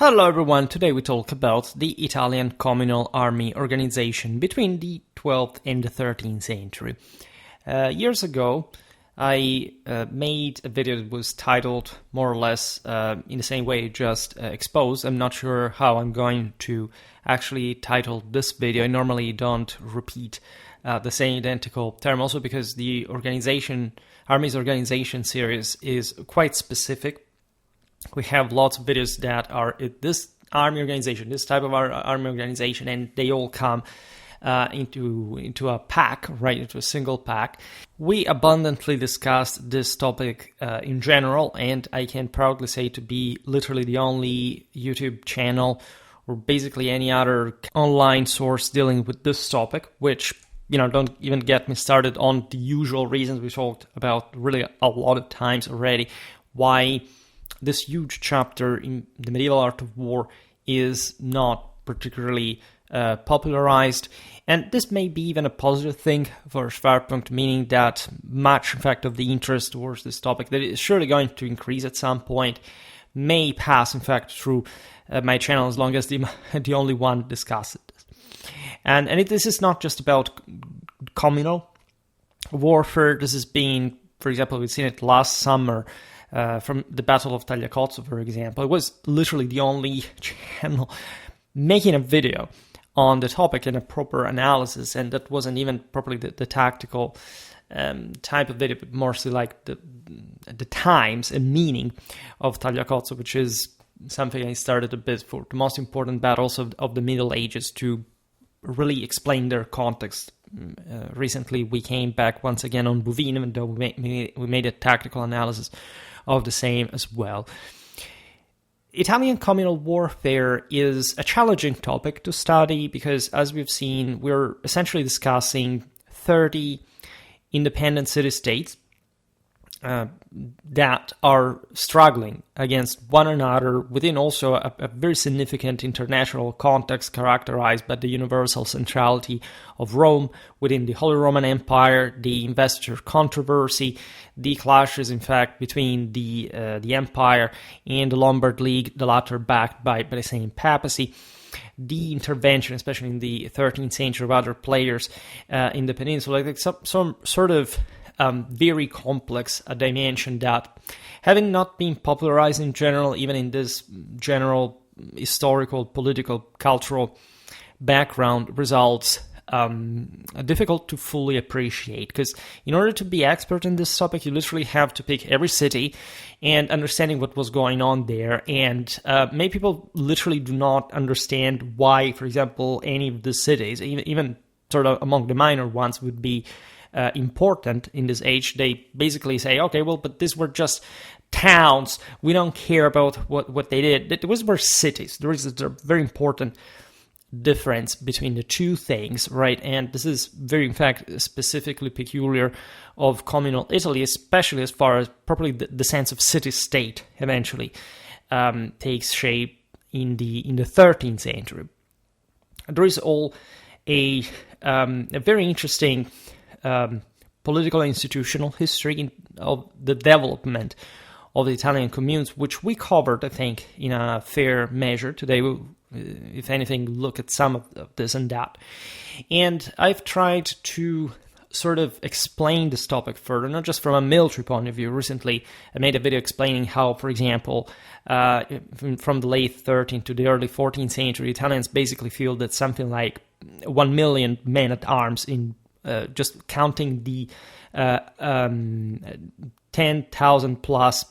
Hello everyone, today we talk about the Italian communal army organization between the 12th and the 13th century. Years ago, I made a video that was titled more or less in the same way, just exposed. I'm not sure how I'm going to actually title this video. I normally don't repeat the same identical term, also because the Army's organization series is quite specific. We have lots of videos that are this army organization, this type of army organization, and they all come into a pack, right, into a single pack. We abundantly discussed this topic in general, and I can proudly say to be literally the only YouTube channel or basically any other online source dealing with this topic, which, don't even get me started on the usual reasons we talked about really a lot of times already, why this huge chapter in the medieval art of war is not particularly popularized. And this may be even a positive thing for Schwerpunkt, meaning that much, in fact, of the interest towards this topic that is surely going to increase at some point may pass, in fact, through my channel as long as the only one discusses this. And this is not just about communal warfare. This has been, for example, we've seen it last summer, from the Battle of Tagliacozzo, for example. It was literally the only channel making a video on the topic and a proper analysis, and that wasn't even properly the tactical type of video, but mostly like the times and meaning of Tagliacozzo, which is something I started a bit for the most important battles of the Middle Ages to really explain their context. Recently, we came back once again on Bouvines, even though we made a tactical analysis of the same as well. Italian communal warfare is a challenging topic to study because, as we've seen, we're essentially discussing 30 independent city-states that are struggling against one another within also a very significant international context characterized by the universal centrality of Rome within the Holy Roman Empire, the investiture controversy, the clashes, in fact, between the Empire and the Lombard League, the latter backed by the same papacy, the intervention, especially in the 13th century, of other players in the peninsula, like some sort of very complex dimension that, having not been popularized in general, even in this general historical, political, cultural background, results difficult to fully appreciate. Because in order to be expert in this topic, you literally have to pick every city and understanding what was going on there. And many people literally do not understand why, for example, any of the cities, even sort of among the minor ones, would be important in this age. They basically say, okay, well, but these were just towns. We don't care about what they did. Those were cities. There is a very important difference between the two things, right? And this is very, in fact, specifically peculiar of communal Italy, especially as far as probably the sense of city-state eventually takes shape in the 13th century. There is all a very interesting political and institutional history of the development of the Italian communes, which we covered, I think, in a fair measure. Today we'll, if anything, look at some of this and that. And I've tried to sort of explain this topic further, not just from a military point of view. Recently, I made a video explaining how, for example, from the late 13th to the early 14th century, Italians basically fielded something like 1 million men-at-arms in just counting the 10,000 plus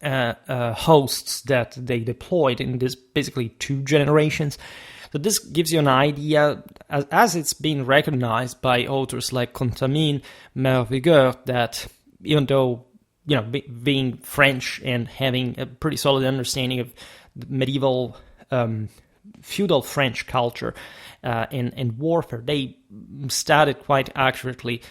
hosts that they deployed in this basically 2 generations. So this gives you an idea, as it's been recognized by authors like Contamine, Mervigueur, that even though, being French and having a pretty solid understanding of the medieval feudal French culture and warfare, they studied quite accurately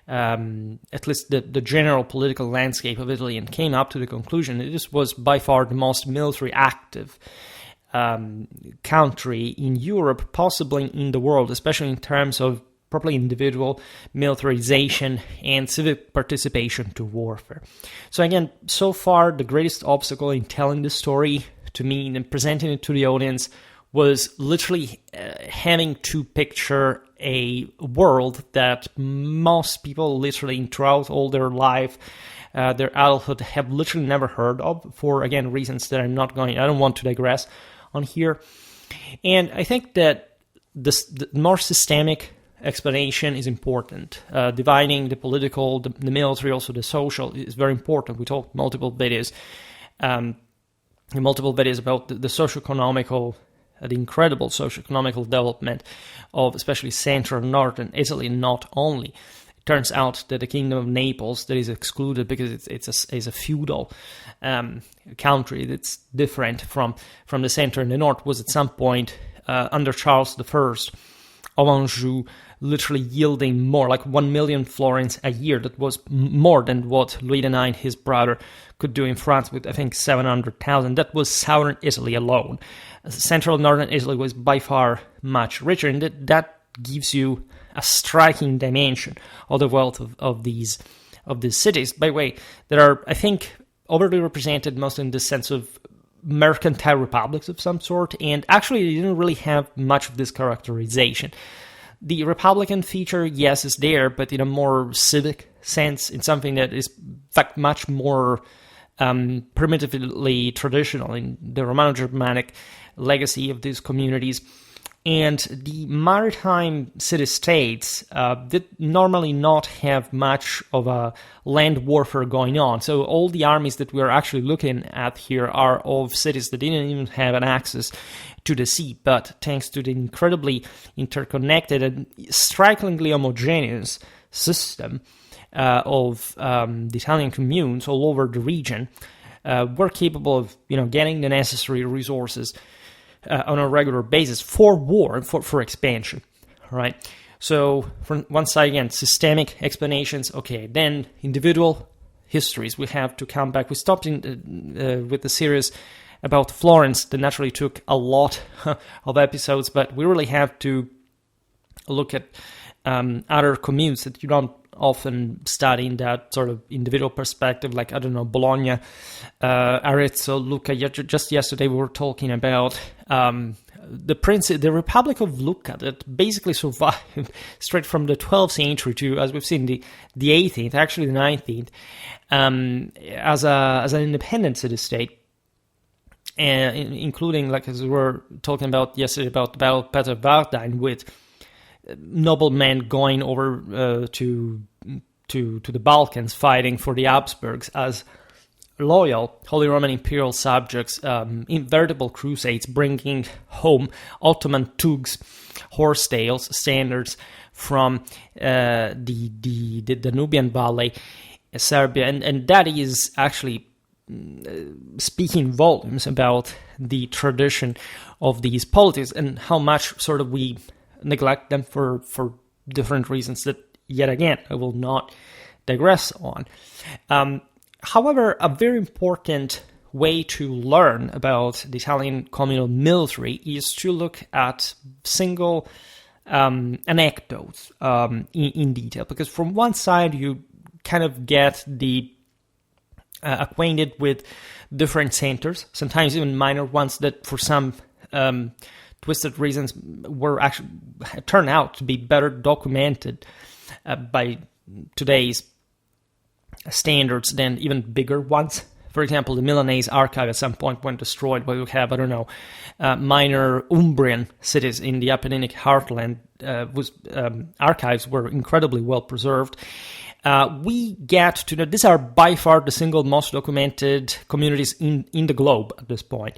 at least the general political landscape of Italy and came up to the conclusion that this was by far the most military active country in Europe, possibly in the world, especially in terms of probably individual militarization and civic participation to warfare. So again, so far the greatest obstacle in telling the story to me and presenting it to the audience was literally having to picture a world that most people literally throughout all their life, their adulthood, have literally never heard of, for, again, reasons that I don't want to digress on here. And I think that the more systemic explanation is important. Dividing the political, the military, also the social, is very important. We talked multiple videos about the socio-economical, the incredible socio-economical development of especially central and northern Italy. Not only, it turns out that the Kingdom of Naples, that is excluded because it's a feudal country that's different from the center and the north, was at some point under Charles I of Anjou, literally yielding more, like 1 million florins a year. That was more than what Louis IX, his brother, could do in France with, I think, 700,000. That was southern Italy alone. Central and northern Italy was by far much richer, and that gives you a striking dimension of the wealth of these cities. By the way, that are, I think, overly represented mostly in the sense of mercantile republics of some sort, and actually they didn't really have much of this characterization. The Republican feature, yes, is there, but in a more civic sense, in something that is, in fact, much more primitively traditional in the Romano-Germanic legacy of these communities. And the maritime city-states did normally not have much of a land warfare going on. So all the armies that we're actually looking at here are of cities that didn't even have an access to the sea. But thanks to the incredibly interconnected and strikingly homogeneous system of the Italian communes all over the region, were capable of getting the necessary resources on a regular basis for war, for expansion, right? So from one side, again, systemic explanations. Okay, then individual histories. We have to come back. We stopped with the series about Florence that naturally took a lot of episodes, but we really have to look at other communes that you don't often study in that sort of individual perspective, like, I don't know, Bologna, Arezzo, Lucca. Just yesterday we were talking about the Republic of Lucca that basically survived straight from the 12th century to, as we've seen, the 18th, actually the 19th, as an independent city-state, including, like as we were talking about yesterday, about the Battle of Peterwardein, with noblemen going over to the Balkans, fighting for the Habsburgs as loyal Holy Roman Imperial subjects in veritable crusades, bringing home Ottoman tugs, horsetails, standards from the Danubian Valley, Serbia, and that is actually speaking volumes about the tradition of these polities and how much sort of we neglect them for different reasons that, yet again, I will not digress on. However, a very important way to learn about the Italian communal military is to look at single anecdotes in detail, because from one side you kind of get the acquainted with different centers, sometimes even minor ones that for some twisted reasons were actually turned out to be better documented by today's standards than even bigger ones. For example, the Milanese archive at some point went destroyed, but we have, I don't know, minor Umbrian cities in the Apenninic heartland whose archives were incredibly well preserved. We get to know these are by far the single most documented communities in the globe at this point.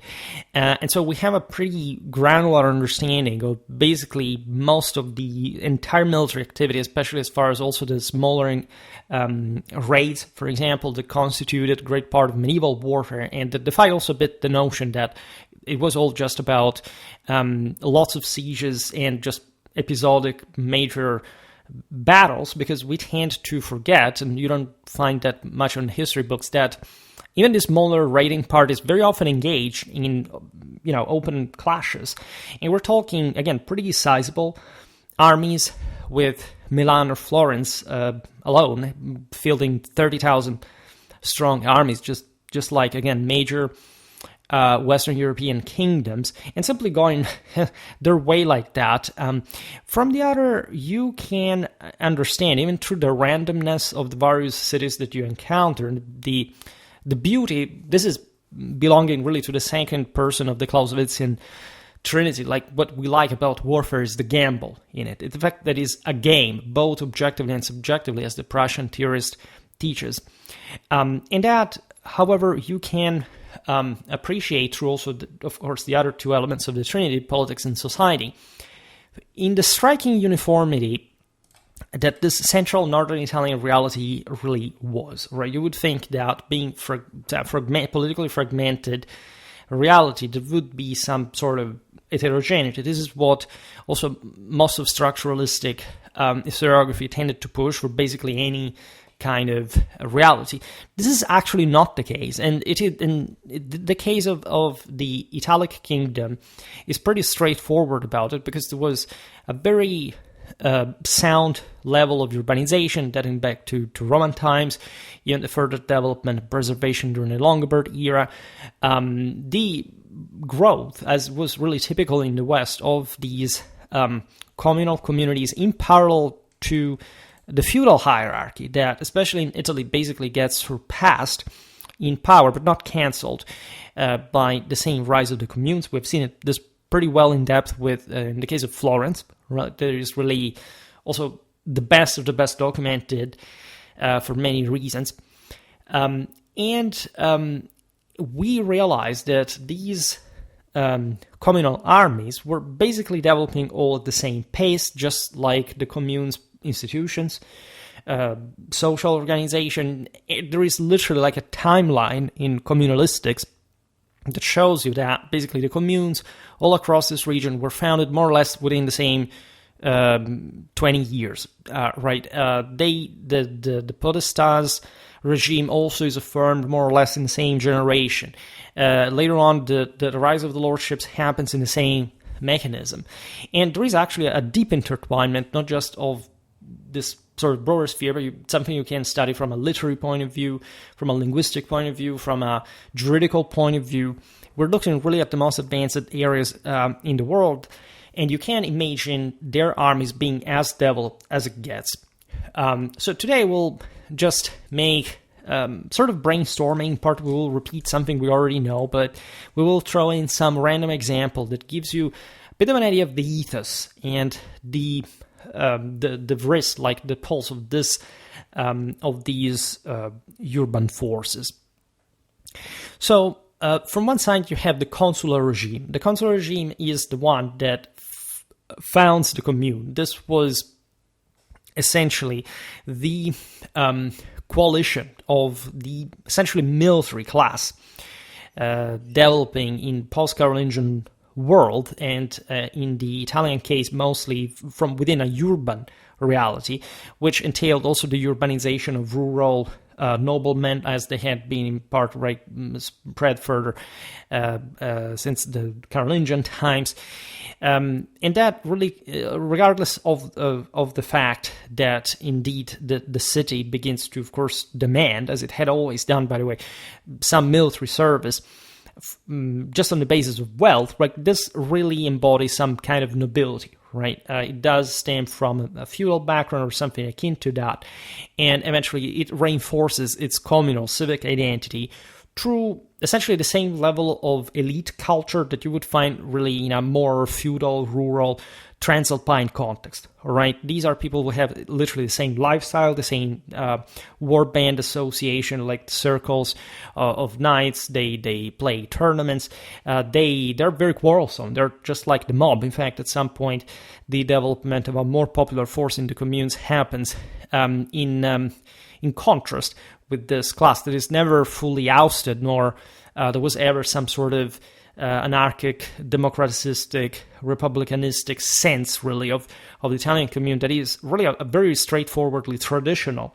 And so we have a pretty granular understanding of basically most of the entire military activity, especially as far as also the smaller raids, for example, that constituted a great part of medieval warfare, and that defy also a bit the notion that it was all just about lots of sieges and just episodic major battles, because we tend to forget, and you don't find that much on history books, that even the smaller raiding parties very often engage in, open clashes. And we're talking, again, pretty sizable armies, with Milan or Florence alone fielding 30,000 strong armies, just like, again, major Western European kingdoms and simply going their way like that. From the other, you can understand, even through the randomness of the various cities that you encounter, the beauty. This is belonging really to the second person of the Clausewitzian Trinity. Like, what we like about warfare is the gamble in it. It's the fact that it's a game, both objectively and subjectively, as the Prussian theorist teaches. And that, however, you can appreciate through also, of course, the other two elements of the Trinity, politics and society, in the striking uniformity that this central northern Italian reality really was, right? You would think that being politically fragmented reality, there would be some sort of heterogeneity. This is what also most of structuralistic historiography tended to push for basically any kind of reality. This is actually not the case, and the case of the Italic kingdom is pretty straightforward about it, because there was a very sound level of urbanization dating back to Roman times, the further development and preservation during the Longobards era, the growth, as was really typical in the West, of these communal communities in parallel to the feudal hierarchy that, especially in Italy, basically gets surpassed in power, but not cancelled by the same rise of the communes. We've seen this pretty well in depth with, in the case of Florence, right? There is really also the best of the best documented for many reasons. And we realized that these communal armies were basically developing all at the same pace, just like the communes institutions, social organization. There is literally like a timeline in communalistics that shows you that basically the communes all across this region were founded more or less within the same 20 years, right? The podestas regime also is affirmed more or less in the same generation. Later on, the rise of the lordships happens in the same mechanism. And there is actually a deep intertwinement, not just of this sort of broader sphere, but something you can study from a literary point of view, from a linguistic point of view, from a juridical point of view. We're looking really at the most advanced areas in the world, and you can imagine their armies being as developed as it gets. So today we'll just make sort of brainstorming part. We will repeat something we already know, but we will throw in some random example that gives you a bit of an idea of the ethos and the wrist, like the pulse of this of these urban forces. So from one side you have the consular regime. The consular regime is the one that founds the commune. This was essentially the coalition of the essentially military class developing in post-Carolingian world, and in the Italian case mostly from within a urban reality, which entailed also the urbanization of rural noblemen, as they had been in part spread further since the Carolingian times, and that really, regardless of the fact that indeed the city begins to, of course, demand, as it had always done, by the way, some military service, just on the basis of wealth, right? This really embodies some kind of nobility, right? It does stem from a feudal background or something akin to that, and eventually it reinforces its communal civic identity through essentially the same level of elite culture that you would find really in a more feudal, rural, Transalpine context, all right? These are people who have literally the same lifestyle, the same warband association, like circles of knights. They play tournaments. They're very quarrelsome. They're just like the mob. In fact, at some point, the development of a more popular force in the communes happens in contrast with this class that is never fully ousted, nor there was ever some sort of anarchic, democratistic, republicanistic sense, really, of the Italian commune that is really a very straightforwardly traditional,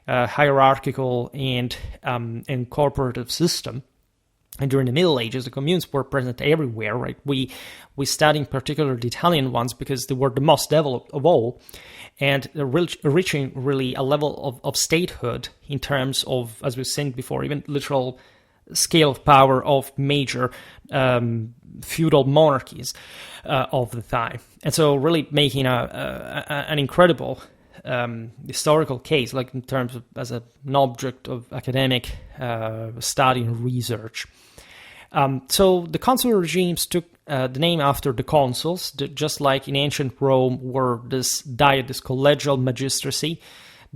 hierarchical and corporative system. And during the Middle Ages, the communes were present everywhere, right? We study in particular the Italian ones because they were the most developed of all, and they're reaching really a level of statehood in terms of, as we've seen before, even literal scale of power of major feudal monarchies of the time. And so really making an incredible historical case, like in terms of as an object of academic study and research. So the consular regimes took the name after the consuls, just like in ancient Rome were this diet, this collegial magistracy,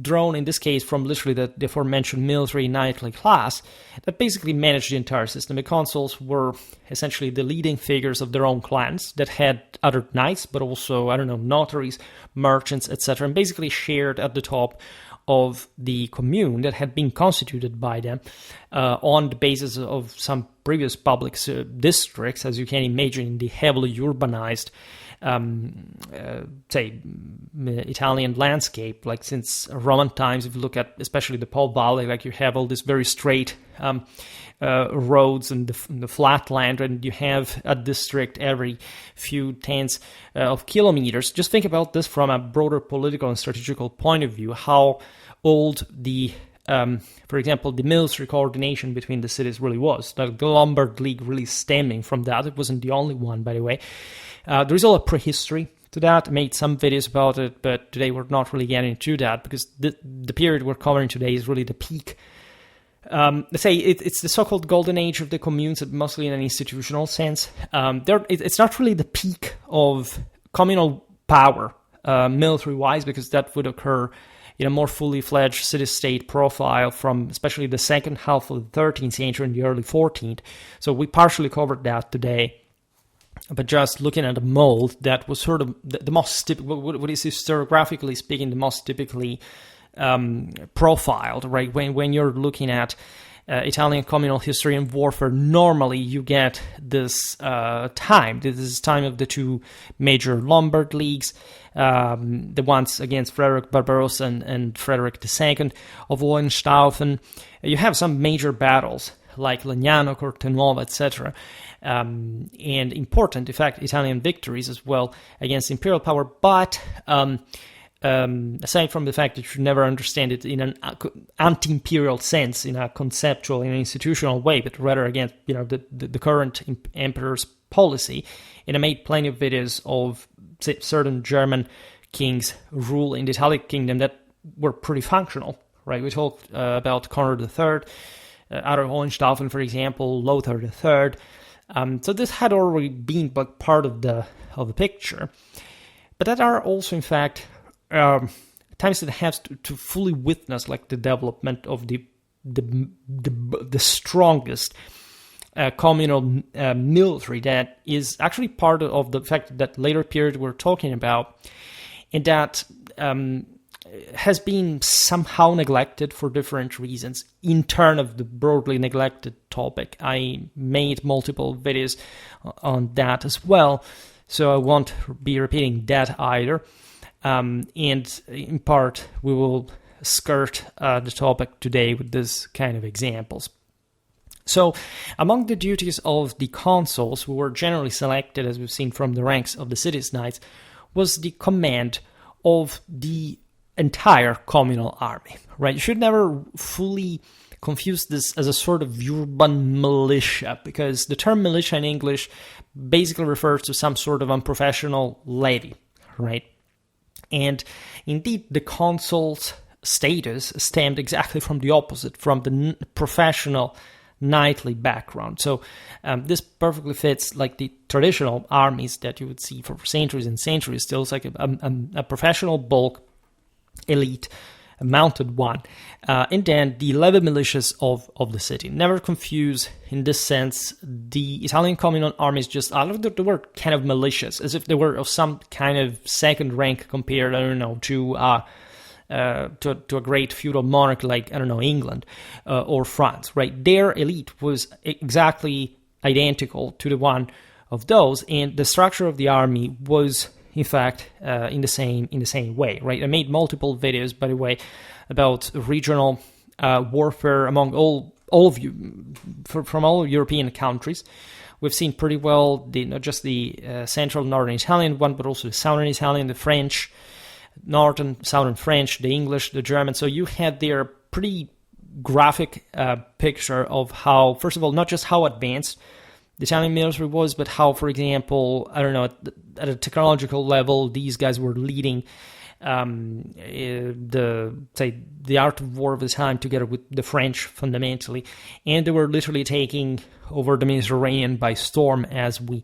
drawn in this case from literally the aforementioned military knightly class that basically managed the entire system. The consuls were essentially the leading figures of their own clans that had other knights, but also, notaries, merchants, etc., and basically shared at the top of the commune that had been constituted by them on the basis of some previous public districts, as you can imagine, in the heavily urbanized Italian landscape. Like since Roman times, if you look at especially the Po Valley, like you have all these very straight roads and the flat land, and you have a district every few tens of kilometers. Just think about this from a broader political and strategical point of view, how old for example, the military coordination between the cities really was. The Lombard League really stemming from that. It wasn't the only one, by the way. There is all a prehistory to that. I made some videos about it, but today we're not really getting into that because the period we're covering today is really the peak. Let's say it's the so-called golden age of the communes, mostly in an institutional sense. It's not really the peak of communal power, military-wise, because that would occur in a more fully fledged city-state profile from especially the second half of the 13th century and the early 14th. So we partially covered that today. But just looking at a mold, that was sort of the most typical, what is historiographically speaking, the most typically profiled, right? When you're looking at Italian communal history and warfare, normally you get this time. This is time of the two major Lombard leagues, the ones against Frederick Barbarossa and Frederick II of Hohenstaufen. You have some major battles like Legnano, Cortenuova, etc. And important, in fact, Italian victories as well against imperial power, but aside from the fact that you should never understand it in an anti-imperial sense, in a conceptual, in an institutional way, but rather against the current emperor's policy. And I made plenty of videos of certain German kings' rule in the Italic kingdom that were pretty functional, right? We talked about Conrad III, Otto Hohenstaufen, for example, Lothar III. So this had already been but part of the picture. But that are also, in fact, times that have to fully witness like the development of the strongest communal military that is actually part of the fact that later period we're talking about, and that has been somehow neglected for different reasons in turn of the broadly neglected topic. I made multiple videos on that as well, so I won't be repeating that either. And in part, we will skirt the topic today with this kind of examples. So, among the duties of the consuls, who were generally selected, as we've seen from the ranks of the city's knights, was the command of the entire communal army, right? You should never fully confuse this as a sort of urban militia, because the term militia in English basically refers to some sort of unprofessional levy, right? And indeed, the consul's status stemmed exactly from the opposite, from the professional knightly background. So this perfectly fits like the traditional armies that you would see for centuries and centuries. Still, it's like a professional bulk, elite, a mounted one, and then the levy militias of the city. Never confuse, in this sense, the Italian communal armies just out of the word kind of militias, as if they were of some kind of second rank compared, to a great feudal monarch like, England or France, right? Their elite was exactly identical to the one of those, and the structure of the army was, in fact, in the same way, right? I made multiple videos, by the way, about regional warfare among all of you from all European countries. We've seen pretty well not just the central northern Italian one, but also the southern Italian, the French, northern southern French, the English, the German. So you had there pretty graphic picture of how, first of all, not just how advanced the Italian military was, but how, for example, I don't know, at a technological level, these guys were leading the art of war of the time together with the French fundamentally, and they were literally taking over the Mediterranean by storm, as we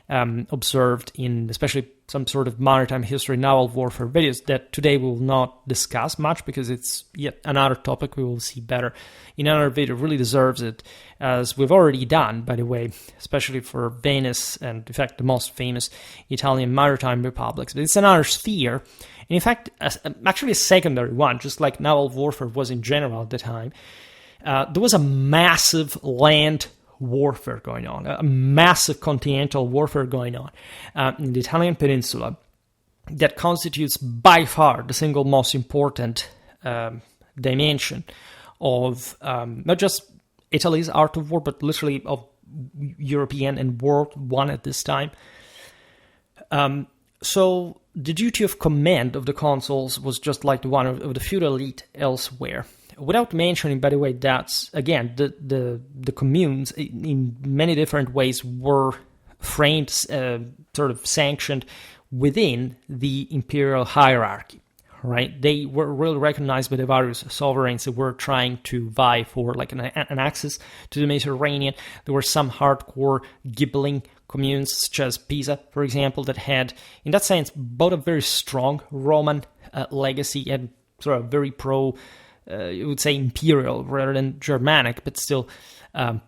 observed in especially some sort of maritime history naval warfare videos that today we will not discuss much because it's yet another topic we will see better in another video. It really deserves it, as we've already done, by the way, especially for Venice and in fact the most famous Italian maritime republics. But it's another sphere. And in fact, actually a secondary one, just like naval warfare was in general at the time. There was a massive land warfare going on, a massive continental warfare going on in the Italian peninsula that constitutes by far the single most important dimension of not just Italy's art of war, but literally of European and world one at this time. So the duty of command of the consuls was just like the one of the feudal elite elsewhere. Without mentioning, by the way, that, again, the communes in many different ways were framed, sort of sanctioned within the imperial hierarchy, right? They were really recognized by the various sovereigns that were trying to vie for like an access to the Mediterranean. There were some hardcore Ghibelline communes, such as Pisa, for example, that had, in that sense, both a very strong Roman legacy and sort of very you would say imperial rather than Germanic, but still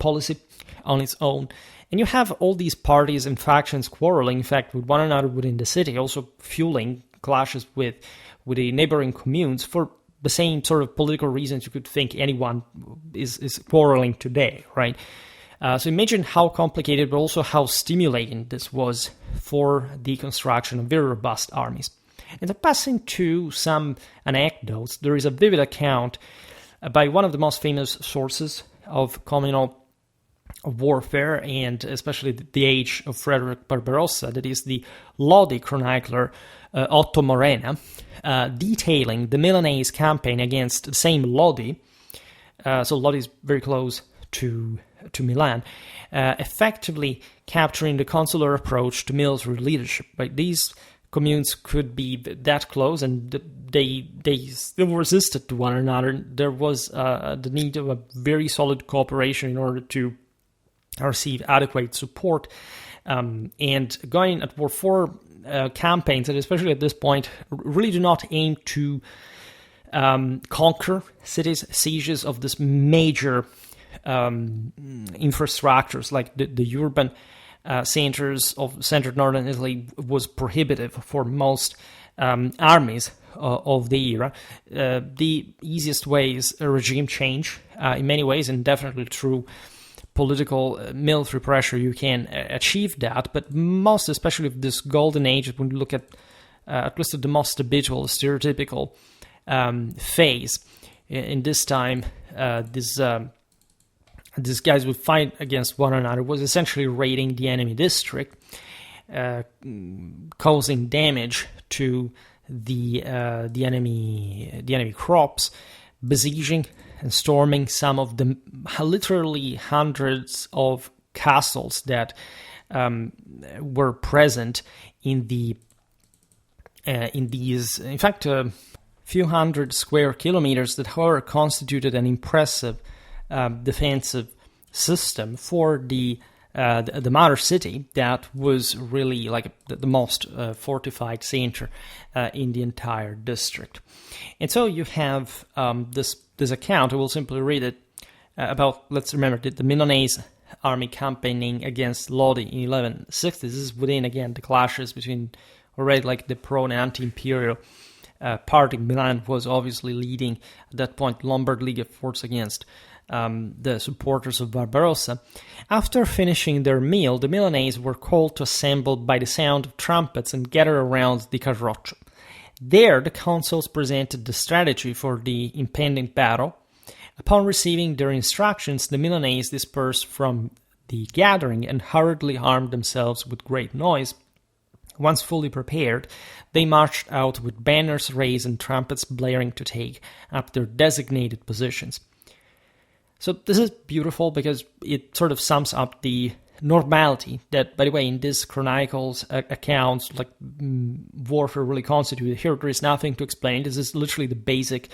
policy on its own. And you have all these parties and factions quarreling, in fact, with one another within the city, also fueling clashes with the neighboring communes for the same sort of political reasons you could think anyone is quarreling today, right? So imagine how complicated, but also how stimulating this was for the construction of very robust armies. And passing to some anecdotes, there is a vivid account by one of the most famous sources of communal warfare, and especially the age of Frederick Barbarossa, that is the Lodi chronicler Otto Morena, detailing the Milanese campaign against the same Lodi. So Lodi is very close to Milan, effectively capturing the consular approach to military leadership. Right? These communes could be that close, and they still resisted to one another. There was the need of a very solid cooperation in order to receive adequate support. And going at war for campaigns that, especially at this point, really do not aim to conquer cities, sieges of this major infrastructures like the urban centers of central northern Italy was prohibitive for most armies of the era. The easiest way is a regime change in many ways, and definitely through political military pressure you can achieve that, but most especially of this golden age, when you look at least at the most habitual, stereotypical phase in this time, these guys would fight against one another, was essentially raiding the enemy district, causing damage to the enemy crops, besieging and storming some of the literally hundreds of castles that were present in these, in fact, few hundred square kilometers that, however, constituted an impressive defensive system for the mother city that was really like the most fortified center in the entire district. And so you have this account. I will simply read it about, let's remember, the Milanese army campaigning against Lodi in 1160s. This is within, again, the clashes between already like the pro and anti-imperial party. Milan was obviously leading at that point Lombard League efforts against the supporters of Barbarossa. After finishing their meal, the Milanese were called to assemble by the sound of trumpets and gather around the carroccio. There, the consuls presented the strategy for the impending battle. Upon receiving their instructions, the Milanese dispersed from the gathering and hurriedly armed themselves with great noise. Once fully prepared, they marched out with banners raised and trumpets blaring to take up their designated positions. So this is beautiful because it sort of sums up the normality that, by the way, in these chronicles accounts, like warfare really constituted. Here there is nothing to explain. This is literally the basic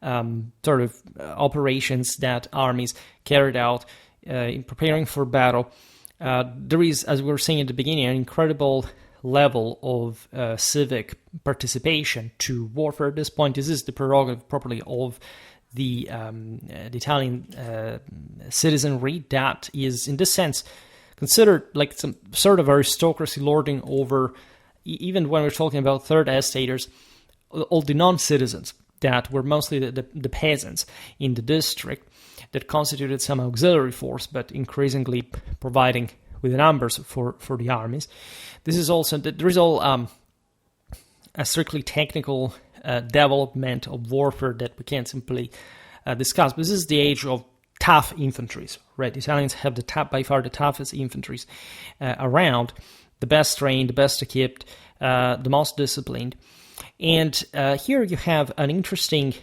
sort of operations that armies carried out in preparing for battle. There is, as we were saying at the beginning, an incredible level of civic participation to warfare at this point. This is the prerogative properly of the Italian citizenry that is, in this sense, considered like some sort of aristocracy lording over, even when we're talking about third estaters, all the non-citizens that were mostly the peasants in the district that constituted some auxiliary force, but increasingly providing with the numbers for the armies. This is also, there is all a strictly technical development of warfare that we can't simply discuss. But this is the age of tough infantries, right? The Italians have by far the toughest infantries around, the best trained, the best equipped, the most disciplined. And here you have an interesting,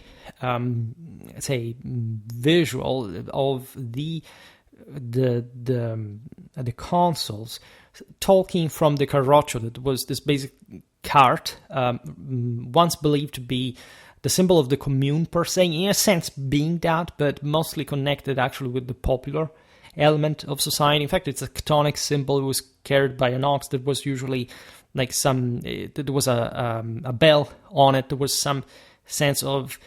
say, visual of the consuls talking from the carroccio. That was this basic cart, once believed to be the symbol of the commune per se, in a sense being that, but mostly connected actually with the popular element of society. In fact, it's a chthonic symbol. It was carried by an ox. That was usually like there was a bell on it. There was some sense of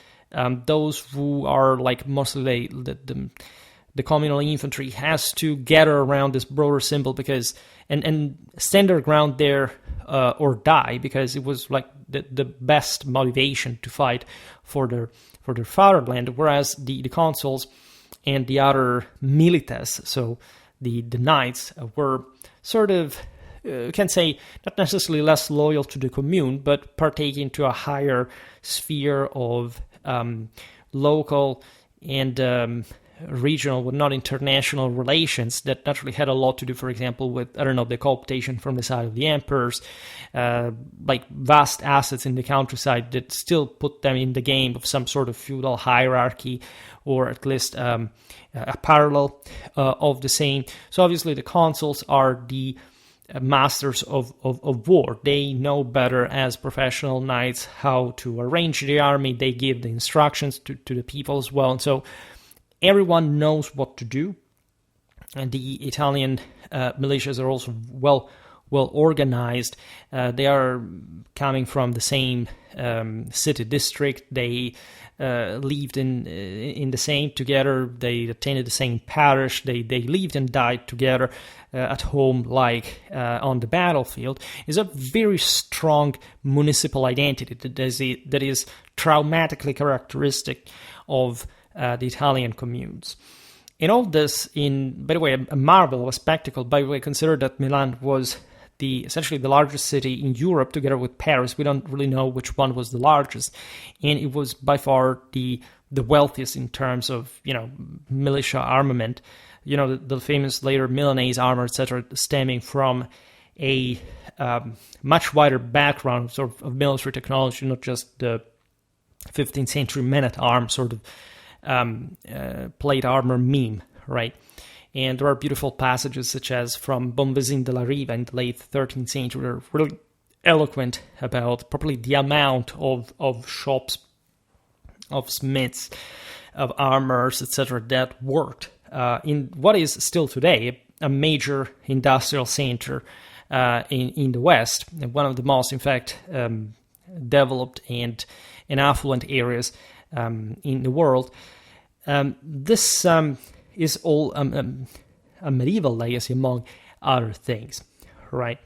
those who are like mostly the communal infantry has to gather around this broader symbol because and stand their ground there or die, because it was like the best motivation to fight for their fatherland. Whereas the consuls and the other milites, so the knights, were sort of can say not necessarily less loyal to the commune, but partaking to a higher sphere of local and regional, but not international relations that naturally had a lot to do, for example, with, I don't know, the cooptation from the side of the emperors, like vast assets in the countryside that still put them in the game of some sort of feudal hierarchy, or at least a parallel of the same. So obviously the consuls are the masters of war. They know better as professional knights how to arrange the army. They give the instructions to the people as well. And so everyone knows what to do. And the Italian militias are also well organized. They are coming from the same city district. They lived in the same together. They attended the same parish. They lived and died together at home, like on the battlefield. Is a very strong municipal identity that is traumatically characteristic of the Italian communes. In all this, by the way, a marvel, a spectacle. By the way, consider that Milan was essentially the largest city in Europe, together with Paris. We don't really know which one was the largest, and it was by far the wealthiest in terms of militia armament. The famous later Milanese armor, etc., stemming from a much wider background sort of military technology, not just the 15th century men-at-arms sort of plate armor meme, right? And there are beautiful passages such as from Bombesin de la Riva in the late 13th century that are really eloquent about probably the amount of shops, of smiths, of armors, etc., that worked in what is still today a major industrial center in the West, and one of the most, in fact, developed and affluent areas in the world. This is all a medieval legacy, among other things, right?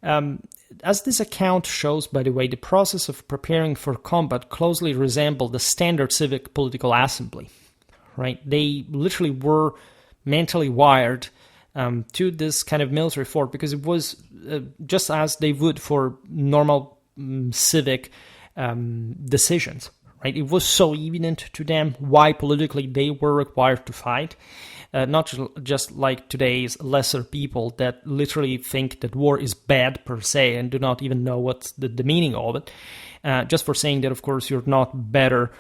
As this account shows, by the way, the process of preparing for combat closely resembled the standard civic political assembly, right? They literally were mentally wired to this kind of military fort, because it was just as they would for normal civic decisions. Right? It was so evident to them why politically they were required to fight, not just like today's lesser people that literally think that war is bad per se and do not even know what's the meaning of it, just for saying that, of course, you're not better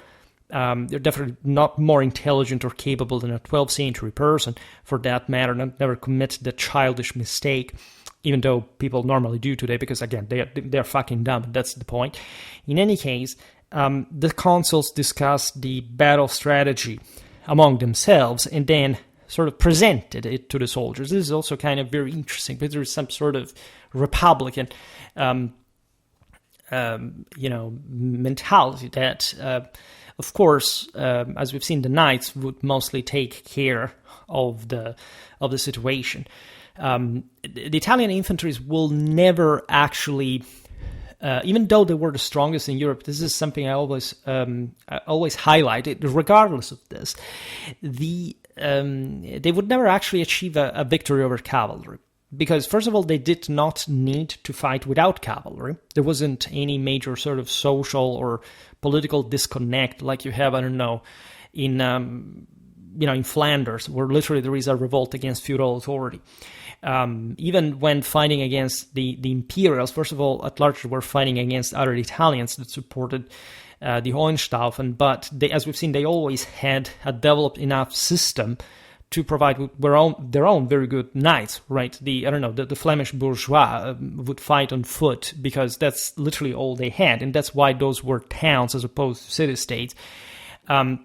They're definitely not more intelligent or capable than a 12th century person, for that matter. Never committed the childish mistake, even though people normally do today, because again, they're fucking dumb. That's the point. In any case, the consuls discussed the battle strategy among themselves and then sort of presented it to the soldiers. This is also kind of very interesting, because there is some sort of republican mentality that, of course, as we've seen, the knights would mostly take care of the situation. The Italian infantries will never actually, even though they were the strongest in Europe, this is something I always highlighted. Regardless of this, they would never actually achieve a victory over cavalry. Because, first of all, they did not need to fight without cavalry. There wasn't any major sort of social or political disconnect like you have, I don't know, in Flanders, where literally there is a revolt against feudal authority. Even when fighting against the Imperials, first of all, at large, they were fighting against other Italians that supported the Hohenstaufen, but as we've seen, they always had a developed enough system to provide their own very good knights, right? The Flemish bourgeois would fight on foot because that's literally all they had, and that's why those were towns as opposed to city-states. And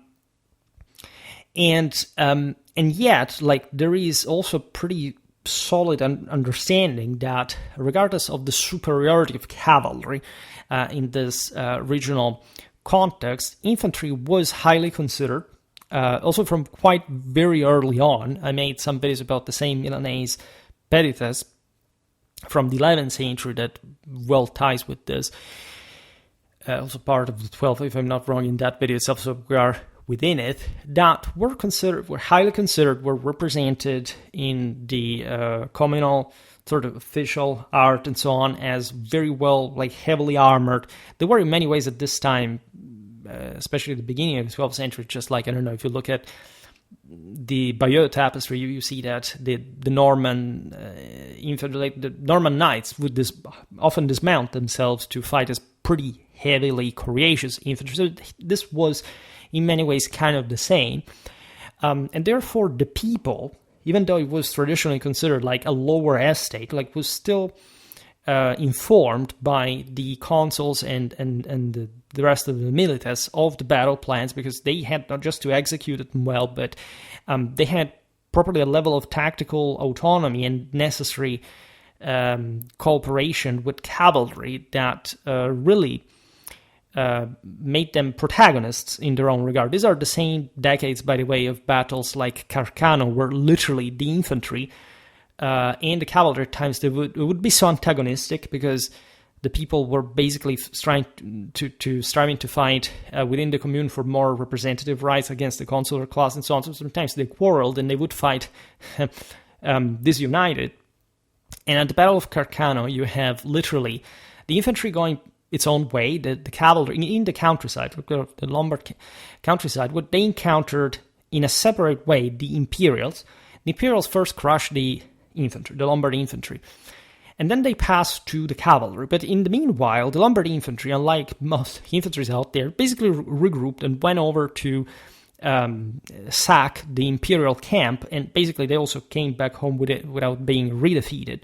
yet, like, there is also pretty solid understanding that regardless of the superiority of cavalry in this regional context, infantry was highly considered. Also from quite very early on. I made some videos about the same Milanese petites from the 11th century that well ties with this. Also part of the 12th, if I'm not wrong, in that video itself, so we are within it, that were highly considered, were represented in the communal sort of official art and so on as very well, like, heavily armored. They were in many ways at this time, especially at the beginning of the 12th century, just like, I don't know, if you look at the Bayeux tapestry, you see that the Norman infantry, the Norman knights would often dismount themselves to fight as pretty heavily courageous infantry. So this was in many ways kind of the same. And therefore the people, even though it was traditionally considered like a lower estate, like, was still informed by the consuls and the rest of the milites of the battle plans, because they had not just to execute it well, but they had properly a level of tactical autonomy and necessary cooperation with cavalry that really made them protagonists in their own regard. These are the same decades, by the way, of battles like Carcano, where literally the infantry and the cavalry at times it would be so antagonistic, because the people were basically striving to fight within the commune for more representative rights against the consular class and so on. So sometimes they quarreled and they would fight disunited. And at the Battle of Carcano, you have literally the infantry going its own way, the cavalry in the countryside, the Lombard countryside. What they encountered in a separate way, the Imperials. The Imperials first crushed the infantry, the Lombard infantry, and then they passed to the cavalry. But in the meanwhile, the Lombard infantry, unlike most infantries out there, basically regrouped and went over to sack the imperial camp, and basically they also came back home with it without being redefeated.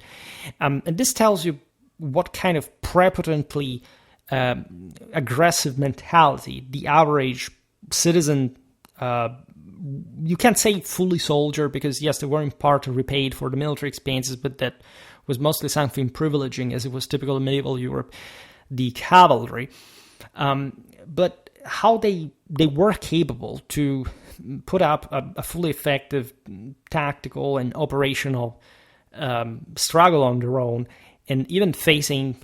And this tells you what kind of prepotently aggressive mentality the average citizen, you can't say fully soldier, because yes, they were in part repaid for the military expenses, but that was mostly something privileging, as it was typical in medieval Europe, the cavalry. But how they were capable to put up a fully effective tactical and operational struggle on their own, and even facing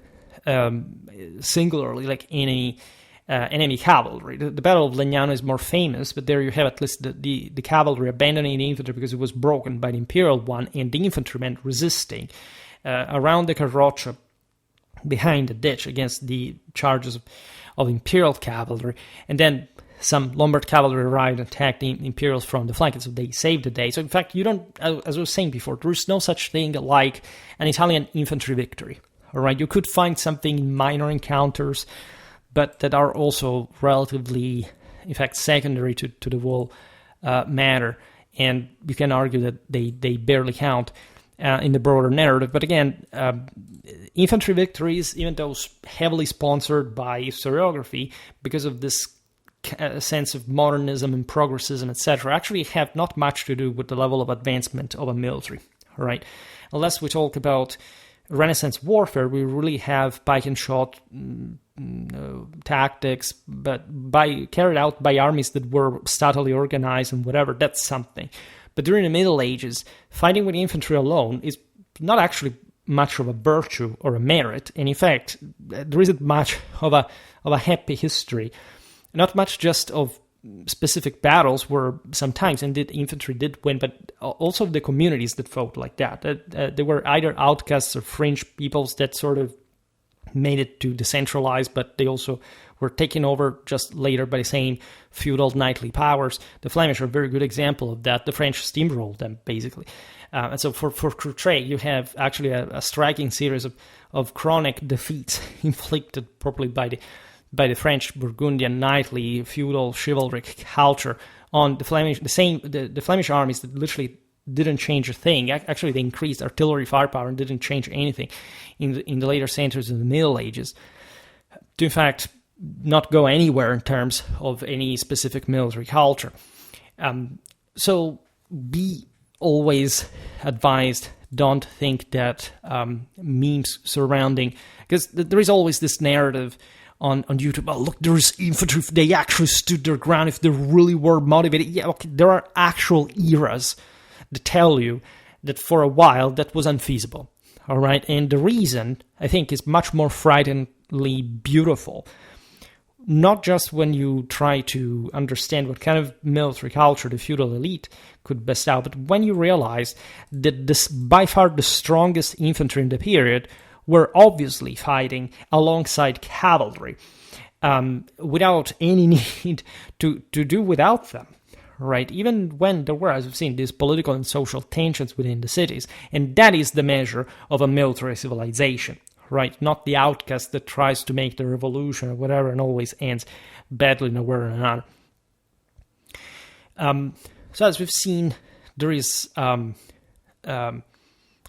singularly like enemy cavalry. The Battle of Legnano is more famous, but there you have at least the cavalry abandoning the infantry because it was broken by the imperial one, and the infantrymen resisting around the carroccio behind the ditch against the charges of imperial cavalry. And then some Lombard cavalry arrived and attacked the Imperials from the flank, and so they saved the day. So in fact, you don't, as I was saying before, there is no such thing like an Italian infantry victory. All right, you could find something in minor encounters, but that are also relatively in fact, secondary to the whole matter. And you can argue that they barely count in the broader narrative. But again, infantry victories, even those heavily sponsored by historiography, because of this sense of modernism and progressism, etc., actually have not much to do with the level of advancement of a military, right? Unless we talk about Renaissance warfare, we really have pike and shot tactics, but carried out by armies that were steadily organized and whatever. That's something. But during the Middle Ages, fighting with infantry alone is not actually much of a virtue or a merit, and in fact, there isn't much of a happy history. Not much just of specific battles where sometimes indeed infantry did win, but also the communities that fought like that. They were either outcasts or fringe peoples that sort of made it to decentralize, but they also were taken over just later by the same feudal knightly powers. The Flemish are a very good example of that. The French steamrolled them, basically. And so for Courtrai, you have actually a striking series of chronic defeats inflicted probably by the French Burgundian knightly feudal chivalric culture on the Flemish, the Flemish armies that literally didn't change a thing. Actually, they increased artillery firepower and didn't change anything in the later centuries of the Middle Ages. To, in fact, not go anywhere in terms of any specific military culture. So be always advised, don't think that memes surrounding, because there is always this narrative on YouTube, oh, look, there's infantry, if they actually stood their ground, if they really were motivated. Yeah, okay, there are actual eras that tell you that for a while that was unfeasible, all right? And the reason, I think, is much more frighteningly beautiful. Not just when you try to understand what kind of military culture the feudal elite could bestow, but when you realize that this, by far the strongest infantry in the period, were obviously fighting alongside cavalry, without any need to do without them, right? Even when there were, as we've seen, these political and social tensions within the cities. And that is the measure of a military civilization, right? Not the outcast that tries to make the revolution or whatever and always ends badly in a way or another. So as we've seen, there is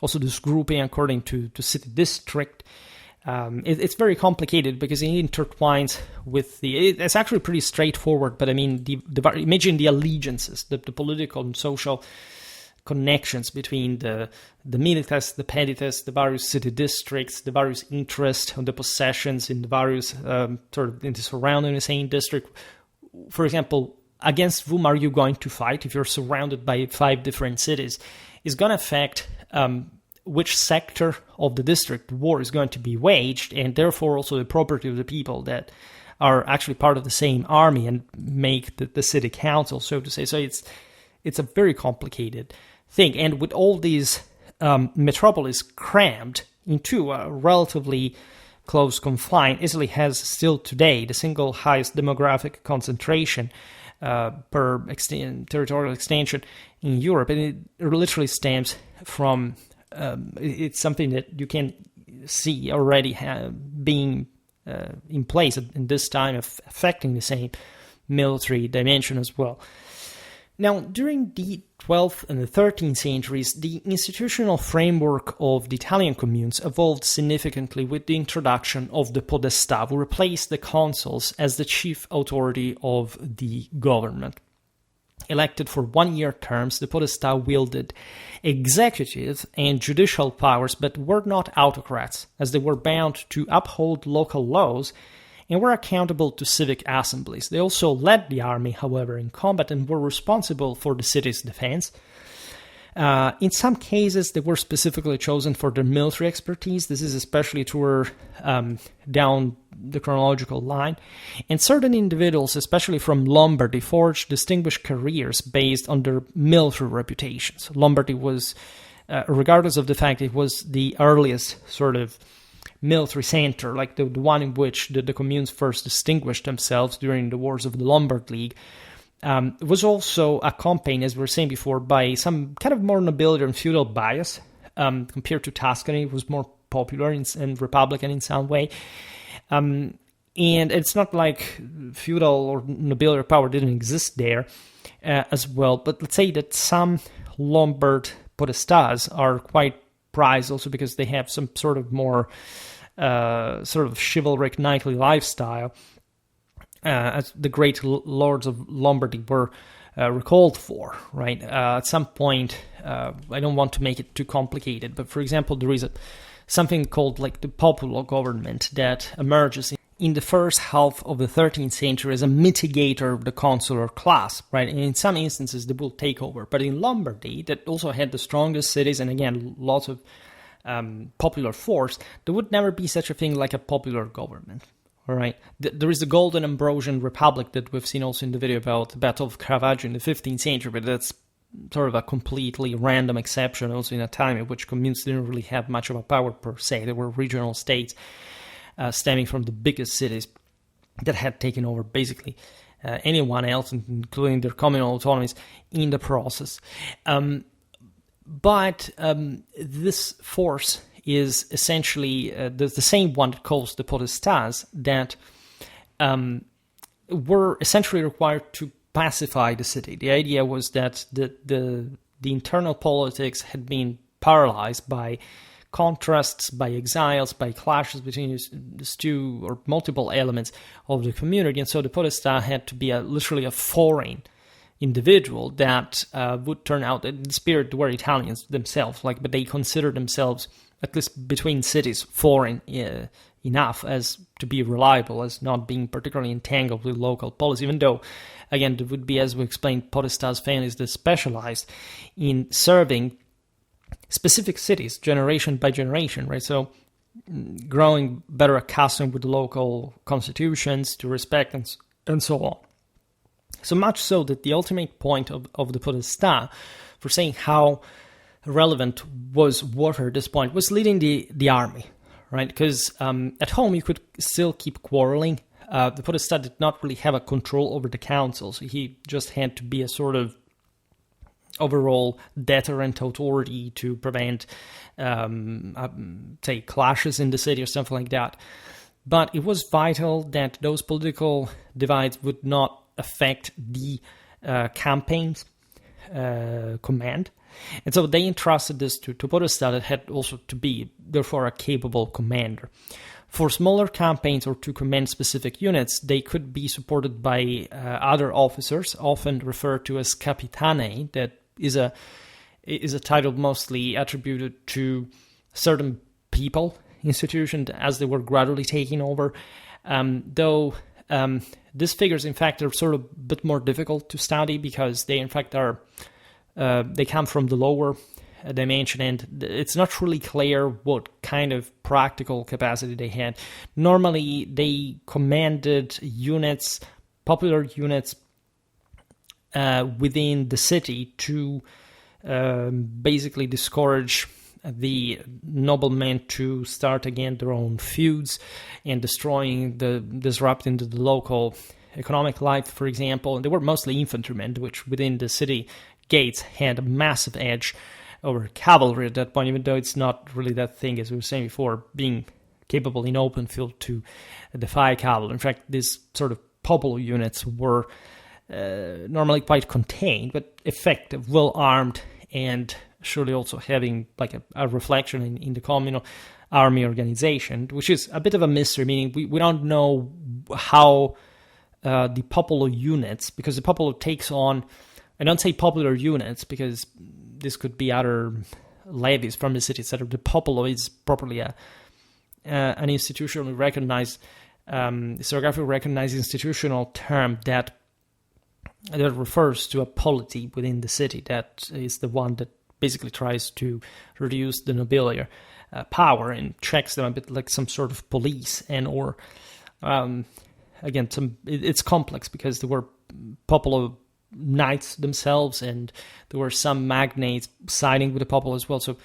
also this grouping according to city district. It's very complicated because it intertwines with it's actually pretty straightforward, but I mean, imagine the allegiances, the political and social connections between the milites, the petites, the various city districts, the various interests and the possessions in the various sort of in the surrounding the same district. For example, against whom are you going to fight if you're surrounded by 5 different cities? Is going to affect which sector of the district war is going to be waged, and therefore also the property of the people that are actually part of the same army and make the city council, so to say. So it's a very complicated thing. And with all these metropolis crammed into a relatively close confine, Italy has still today the single highest demographic concentration per territorial extension in Europe, and it literally stems from it's something that you can see already being in place at this time, affecting the same military dimension as well. Now, during the 12th and the 13th centuries, the institutional framework of the Italian communes evolved significantly with the introduction of the podestà, who replaced the consuls as the chief authority of the government. Elected for 1-year terms, the podestà wielded executive and judicial powers, but were not autocrats, as they were bound to uphold local laws and were accountable to civic assemblies. They also led the army, however, in combat and were responsible for the city's defense. In some cases, they were specifically chosen for their military expertise. This is especially true down the chronological line. And certain individuals, especially from Lombardy, forged distinguished careers based on their military reputations. Lombardy was, regardless of the fact it was the earliest sort of military center, like the one in which the communes first distinguished themselves during the wars of the Lombard League, was also accompanied, as we were saying before, by some kind of more nobility and feudal bias. Compared to Tuscany, it was more popular and republican in some way. And it's not like feudal or nobiliary power didn't exist there as well, but let's say that some Lombard podestas are quite prized also because they have some sort of more sort of chivalric knightly lifestyle, as the great lords of Lombardy were recalled for, right? At some point, I don't want to make it too complicated, but for example, there is something called like the popular government that emerges in the first half of the 13th century as a mitigator of the consular class, right? And in some instances, they will take over. But in Lombardy, that also had the strongest cities and again, lots of popular force, there would never be such a thing like a popular government, all right? There is the Golden Ambrosian Republic that we've seen also in the video about the Battle of Carroccio in the 15th century, but that's sort of a completely random exception also in a time in which communes didn't really have much of a power per se. They were regional states stemming from the biggest cities that had taken over basically anyone else, including their communal autonomies, in the process. But this force is essentially the same one that calls the podestas that were essentially required to pacify the city. The idea was that the internal politics had been paralyzed by contrasts, by exiles, by clashes between these two or multiple elements of the community, and so the podestà had to be literally a foreign individual that would turn out, in the spirit, were Italians themselves, but they considered themselves, at least between cities, foreign enough as to be reliable, as not being particularly entangled with local policy, even though, again, there would be, as we explained, podestas families that specialized in serving specific cities, generation by generation, right? So growing better accustomed with the local constitutions to respect and so on. So much so that the ultimate point of the podestà for saying how relevant was water at this point was leading the army, right? Because at home you could still keep quarreling. The podestà did not really have a control over the councils. He just had to be a sort of overall deterrent authority to prevent, say, clashes in the city or something like that. But it was vital that those political divides would not affect the campaigns command. And so they entrusted this to podestà that had also to be, therefore, a capable commander. For smaller campaigns or to command specific units, they could be supported by other officers, often referred to as capitani, that is a title mostly attributed to certain people, institutions, as they were gradually taking over. Though these figures, in fact, are sort of a bit more difficult to study because they, in fact, they come from the lower dimension, and it's not really clear what kind of practical capacity they had. Normally, they commanded units, popular units, within the city to basically discourage the noblemen to start again their own feuds and disrupting the local economic life, for example. And they were mostly infantrymen, which within the city gates had a massive edge over cavalry at that point, even though it's not really that thing, as we were saying before, being capable in open field to defy cavalry. In fact, these sort of popular units were normally quite contained, but effective, well-armed, and surely also having like a reflection in the communal army organization, which is a bit of a mystery, meaning we don't know how the popular units, because the popular takes on, I don't say popular units because this could be other levies from the city, etc. The popular is properly an institutionally recognized, historiographically recognized institutional term that refers to a polity within the city. That is the one that basically tries to reduce the nobiliary power and checks them a bit like some sort of police, and or again, it's complex because there were popular knights themselves, and there were some magnates siding with the popular as well. So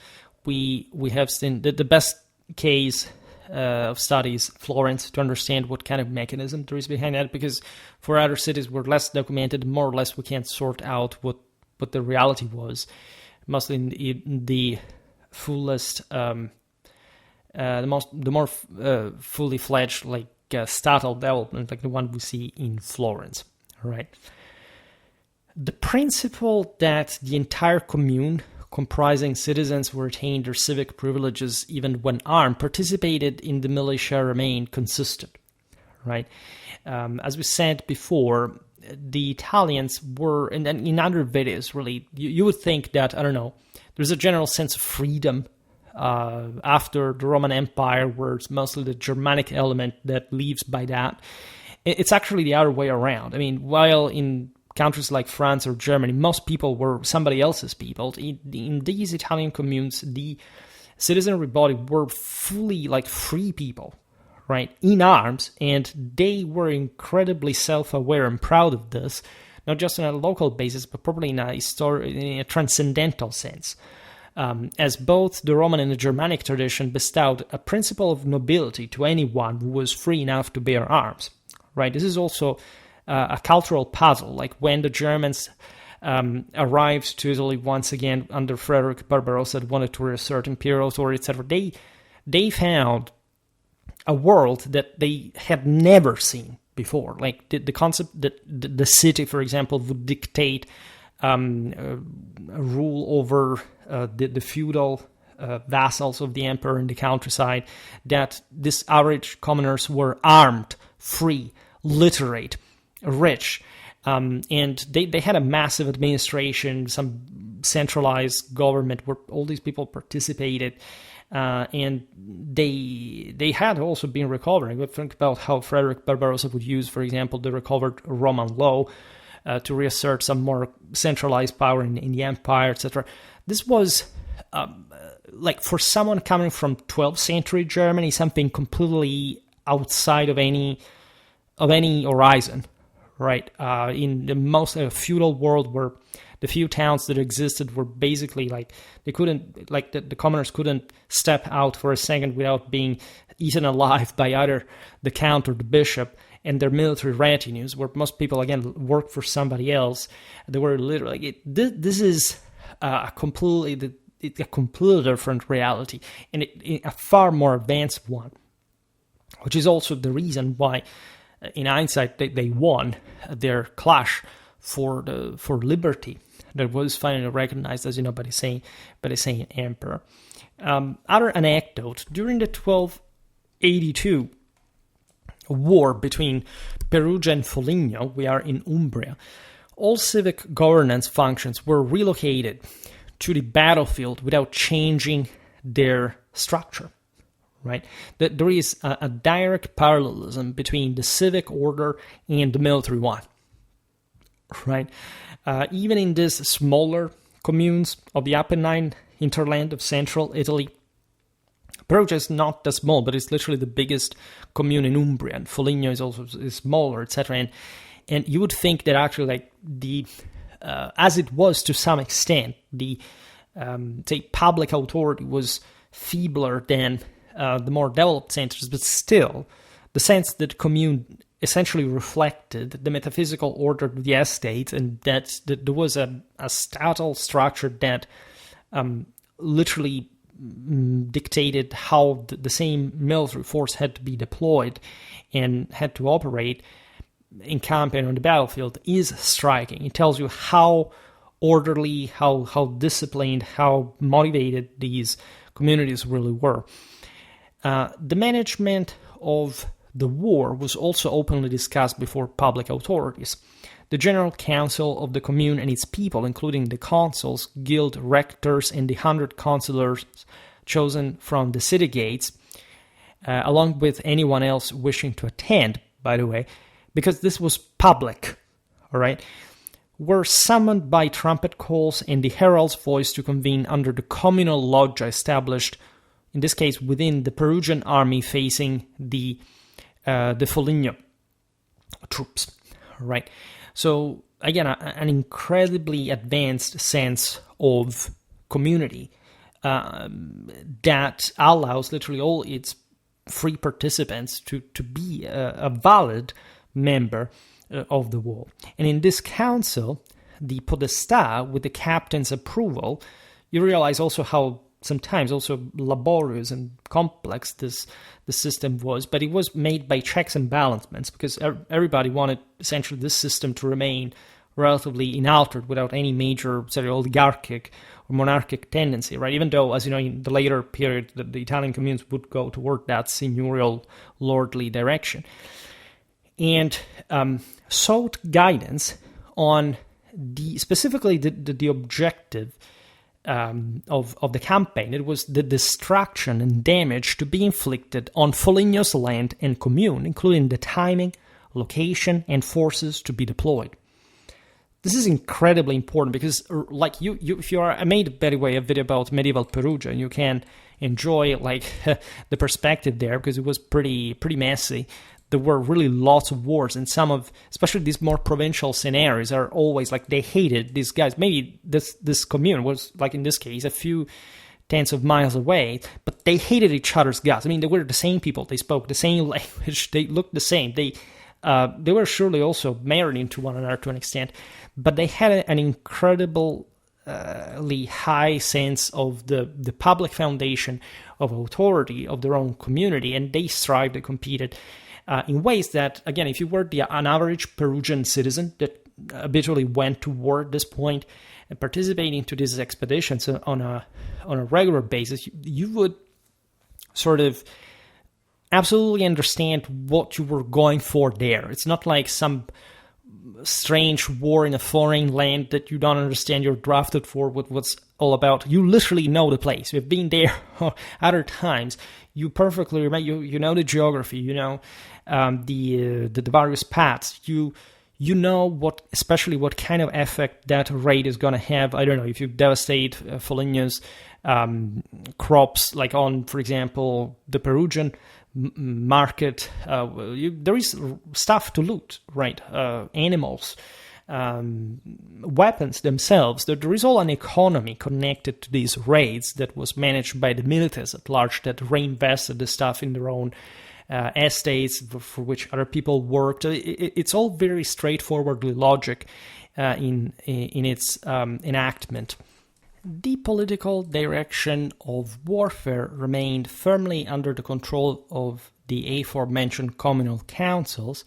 we have seen the best case of studies Florence to understand what kind of mechanism there is behind that, because for other cities were less documented, more or less we can't sort out what the reality was, mostly in the fullest, the more fully fledged like statal development, like the one we see in Florence, right? The principle that the entire commune, comprising citizens who retained their civic privileges even when armed, participated in the militia remained consistent, right? As we said before, the Italians were, and in other videos, really, you would think that, I don't know, there's a general sense of freedom after the Roman Empire, where it's mostly the Germanic element that leaves by that. It's actually the other way around. I mean, while in countries like France or Germany, most people were somebody else's people, in these Italian communes, the citizenry body were fully like free people, right, in arms, and they were incredibly self-aware and proud of this, not just on a local basis, but probably in a transcendental sense, as both the Roman and the Germanic tradition bestowed a principle of nobility to anyone who was free enough to bear arms, right? This is also a cultural puzzle, like when the Germans arrived to Italy once again under Frederick Barbarossa, that wanted to reassert imperial authority, etc., they found a world that they had never seen before. Like the concept that the city, for example, would dictate a rule over the feudal vassals of the emperor in the countryside, that these average commoners were armed, free, literate, rich, and they had a massive administration, some centralized government where all these people participated, and they had also been recovering. But think about how Frederick Barbarossa would use, for example, the recovered Roman law to reassert some more centralized power in the empire, etc. This was like, for someone coming from 12th century Germany, something completely outside of any horizon, right? In the most feudal world, where the few towns that existed were basically like, they couldn't, like the commoners couldn't step out for a second without being eaten alive by either the count or the bishop and their military retinues, where most people, again, worked for somebody else. They were literally, like, this is a completely different reality, and a far more advanced one, which is also the reason why, in hindsight, they won their clash for liberty that was finally recognized, as you know, by the same emperor. Other anecdote: during the 1282 war between Perugia and Foligno, we are in Umbria, all civic governance functions were relocated to the battlefield without changing their structure. Right, that there is a direct parallelism between the civic order and the military one. Right, even in these smaller communes of the Apennine hinterland of central Italy, Perugia is not that small, but it's literally the biggest commune in Umbria, and Foligno is smaller, etc. And you would think that actually, like, the as it was to some extent, the say public authority was feebler than the more developed centers, but still, the sense that commune essentially reflected the metaphysical order of the estate, and that there was a statal structure that literally dictated how the same military force had to be deployed and had to operate in camp and on the battlefield, is striking. It tells you how orderly, how disciplined, how motivated these communities really were. The management of the war was also openly discussed before public authorities. The General Council of the commune and its people, including the consuls, guild rectors, and the 100 consulars chosen from the city gates, along with anyone else wishing to attend, by the way, because this was public, all right, were summoned by trumpet calls and the herald's voice to convene under the communal loggia established, in this case, within the Perugian army facing the Foligno troops, right? So, again, an incredibly advanced sense of community that allows literally all its free participants to be a valid member of the war. And in this council, the podestà, with the captain's approval, you realize also how sometimes also laborious and complex the system was, but it was made by checks and balances because everybody wanted essentially this system to remain relatively unaltered without any major sort of oligarchic or monarchic tendency, right? Even though, as you know, in the later period, the Italian communes would go toward that seigneurial lordly direction. And sought guidance on specifically the objective of the campaign. It was the destruction and damage to be inflicted on Foligno's land and commune, including the timing, location, and forces to be deployed. This is incredibly important because, like I made, by the way, a video about medieval Perugia, and you can enjoy like the perspective there because it was pretty messy. There were really lots of wars, and some of, especially these more provincial scenarios, are always like they hated these guys. Maybe this commune was, like in this case, a few tens of miles away, but they hated each other's guts. I mean, they were the same people. They spoke the same language. They looked the same. They were surely also married into one another to an extent, but they had an incredibly high sense of the public foundation of authority of their own community, and they strived, they competed in ways that, again, if you were an average Perugian citizen that habitually went to war at this point and participating to these expeditions on a regular basis, you would sort of absolutely understand what you were going for there. It's not like some strange war in a foreign land that you don't understand you're drafted for what's all about. You literally know the place. You've been there other times. You perfectly remember. You know the geography. You know the various paths. You know especially what kind of effect that raid is going to have. I don't know if you devastate Foligno's crops, like on, for example, the Perugian market. There is stuff to loot, right? Animals, weapons themselves. There is all an economy connected to these raids that was managed by the militaries at large that reinvested the stuff in their own estates for which other people worked. It's all very straightforwardly logic in its enactment. The political direction of warfare remained firmly under the control of the aforementioned communal councils,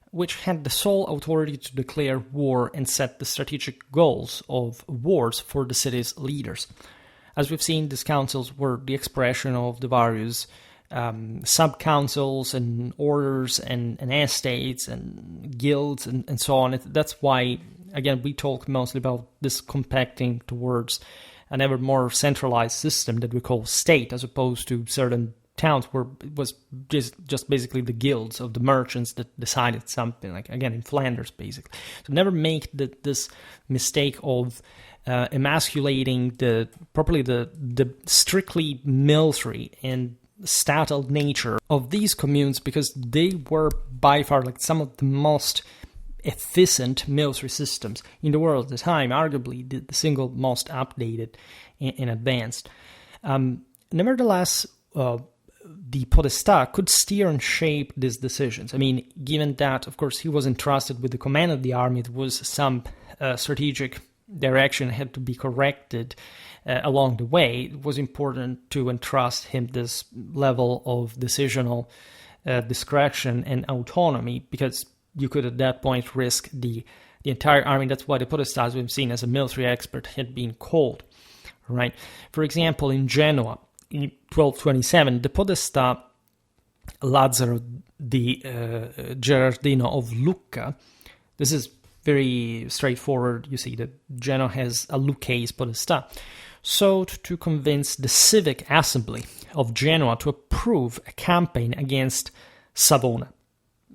which had the sole authority to declare war and set the strategic goals of wars for the city's leaders. As we've seen, these councils were the expression of the various sub-councils and orders and estates and guilds and so on. That's why, again, we talk mostly about this compacting towards an ever more centralized system that we call state, as opposed to certain towns where it was just basically the guilds of the merchants that decided something, like, again, in Flanders, basically. So never make this mistake of emasculating the strictly military and statal nature of these communes, because they were by far like some of the most efficient military systems in the world at the time, arguably the single most updated and advanced. Nevertheless, the podestà could steer and shape these decisions. I mean, given that, of course, he was entrusted with the command of the army, there was some strategic direction had to be corrected along the way. It was important to entrust him this level of decisional discretion and autonomy, because you could at that point risk the entire army. That's why the podestà, as we've seen, as a military expert, had been called. Right? For example, in Genoa, in 1227, the podestà Lazzaro di Gerardino of Lucca, this is very straightforward. You see that Genoa has a Lucchese podestà, sought to convince the Civic Assembly of Genoa to approve a campaign against Savona,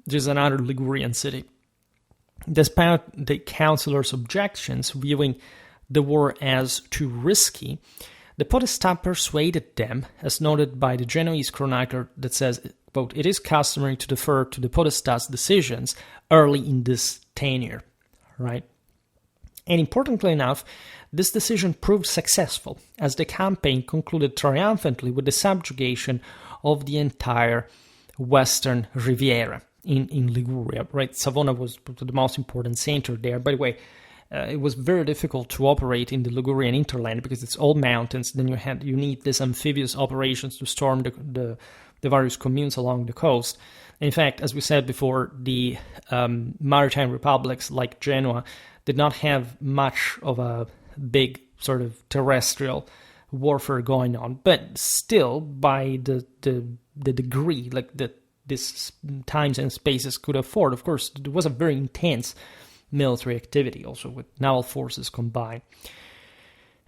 which is another Ligurian city. Despite the councillors' objections, viewing the war as too risky, the podestà persuaded them, as noted by the Genoese chronicler that says, quote, "It is customary to defer to the podestá's decisions early in this tenure," right? And importantly enough, this decision proved successful, as the campaign concluded triumphantly with the subjugation of the entire western Riviera in Liguria, right? Savona was the most important center there. By the way, it was very difficult to operate in the Ligurian hinterland because it's all mountains. Then you need these amphibious operations to storm the various communes along the coast. In fact, as we said before, the maritime republics like Genoa did not have much of a big sort of terrestrial warfare going on, but still, by the degree like this times and spaces could afford, of course, there was a very intense military activity also with naval forces combined.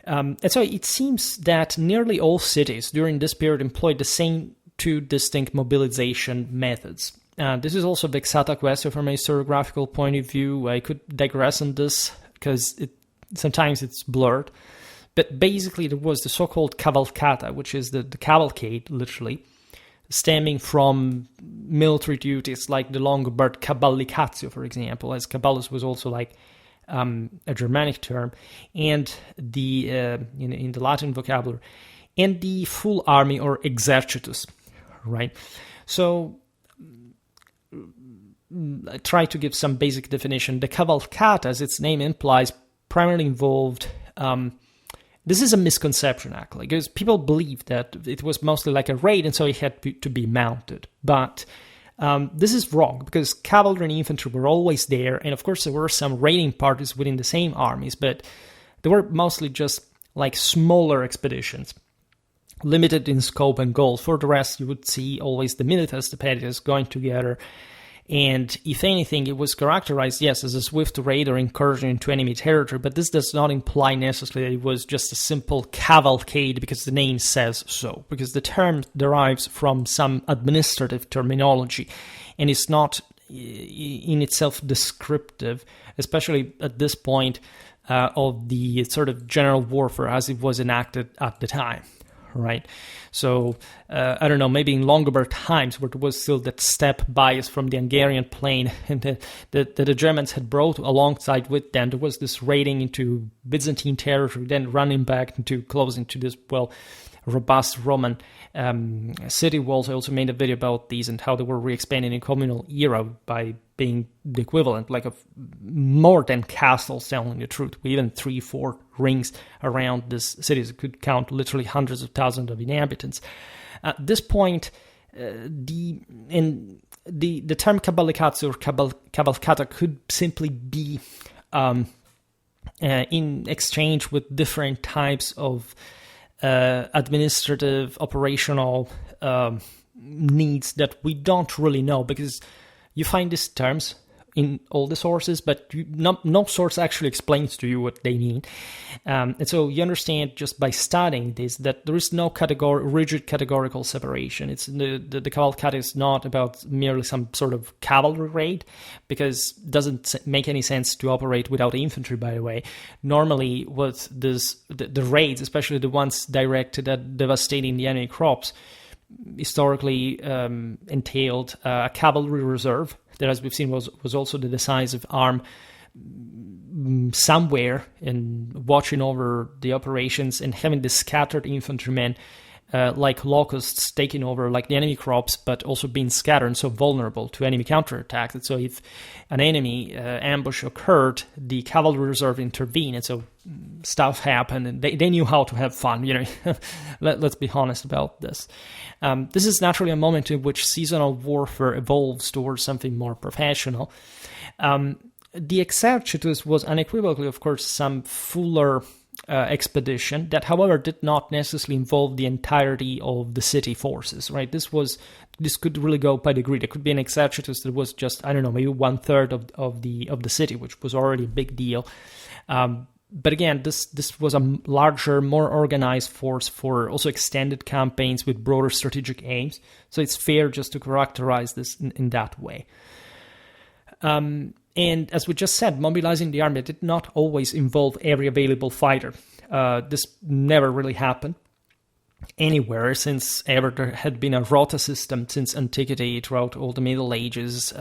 And so it seems that nearly all cities during this period employed the same two distinct mobilization methods. This is also a vexata question from a historiographical point of view. I could digress on this because sometimes it's blurred. But basically there was the so-called cavalcata, which is the cavalcade, literally, stemming from military duties like the Longbard cavallicatio, for example, as caballus was also like a Germanic term, and the in the Latin vocabulary, and the full army or exercitus, right? So I try to give some basic definition. The cavalcata, as its name implies, primarily involved... this is a misconception, actually, because people believe that it was mostly like a raid, and so it had to be mounted. But this is wrong, because cavalry and infantry were always there, and of course there were some raiding parties within the same armies, but they were mostly just like smaller expeditions, limited in scope and goals. For the rest, you would see always the militas, the petitas going together. And if anything, it was characterized, yes, as a swift raid or incursion into enemy territory, but this does not imply necessarily that it was just a simple cavalcade because the name says so, because the term derives from some administrative terminology and is not in itself descriptive, especially at this point of the sort of general warfare as it was enacted at the time. Right, so I don't know, maybe in Longobarд times where there was still that steppe bias from the Hungarian plain and that the Germans had brought alongside with them, there was this raiding into Byzantine territory, then running back into close into this, well, robust Roman city walls. I also made a video about these and how they were re-expanded in communal era by being the equivalent, like of more than castles, telling the truth, with even 3-4 rings around this cities. It could count literally hundreds of thousands of inhabitants. At this point, the term cavalcata or cavalcata could simply be in exchange with different types of administrative, operational needs that we don't really know, because you find these terms in all the sources, but no source actually explains to you what they mean. And so you understand just by studying this that there is no rigid categorical separation. It's the cavalcata is not about merely some sort of cavalry raid, because it doesn't make any sense to operate without infantry, by the way. Normally, what the raids, especially the ones directed at devastating the enemy crops, historically entailed a cavalry reserve that, as we've seen, was also the decisive arm somewhere in watching over the operations and having the scattered infantrymen like locusts taking over like the enemy crops, but also being scattered and so vulnerable to enemy counterattacks. And so if an enemy ambush occurred, the cavalry reserve intervened, and so stuff happened, and they knew how to have fun, you know. Let's be honest about this. This is naturally a moment in which seasonal warfare evolves towards something more professional. The exercitus was unequivocally, of course, some fuller expedition that, however, did not necessarily involve the entirety of the city forces, right? This could really go by degree. There could be an exercitus that was just, I don't know, maybe 1/3 of the city, which was already a big deal. But again, this was a larger, more organized force for also extended campaigns with broader strategic aims. So it's fair just to characterize this in that way. And as we just said, mobilizing the army did not always involve every available fighter. This never really happened anywhere, since ever there had been a rota system since antiquity throughout all the Middle Ages.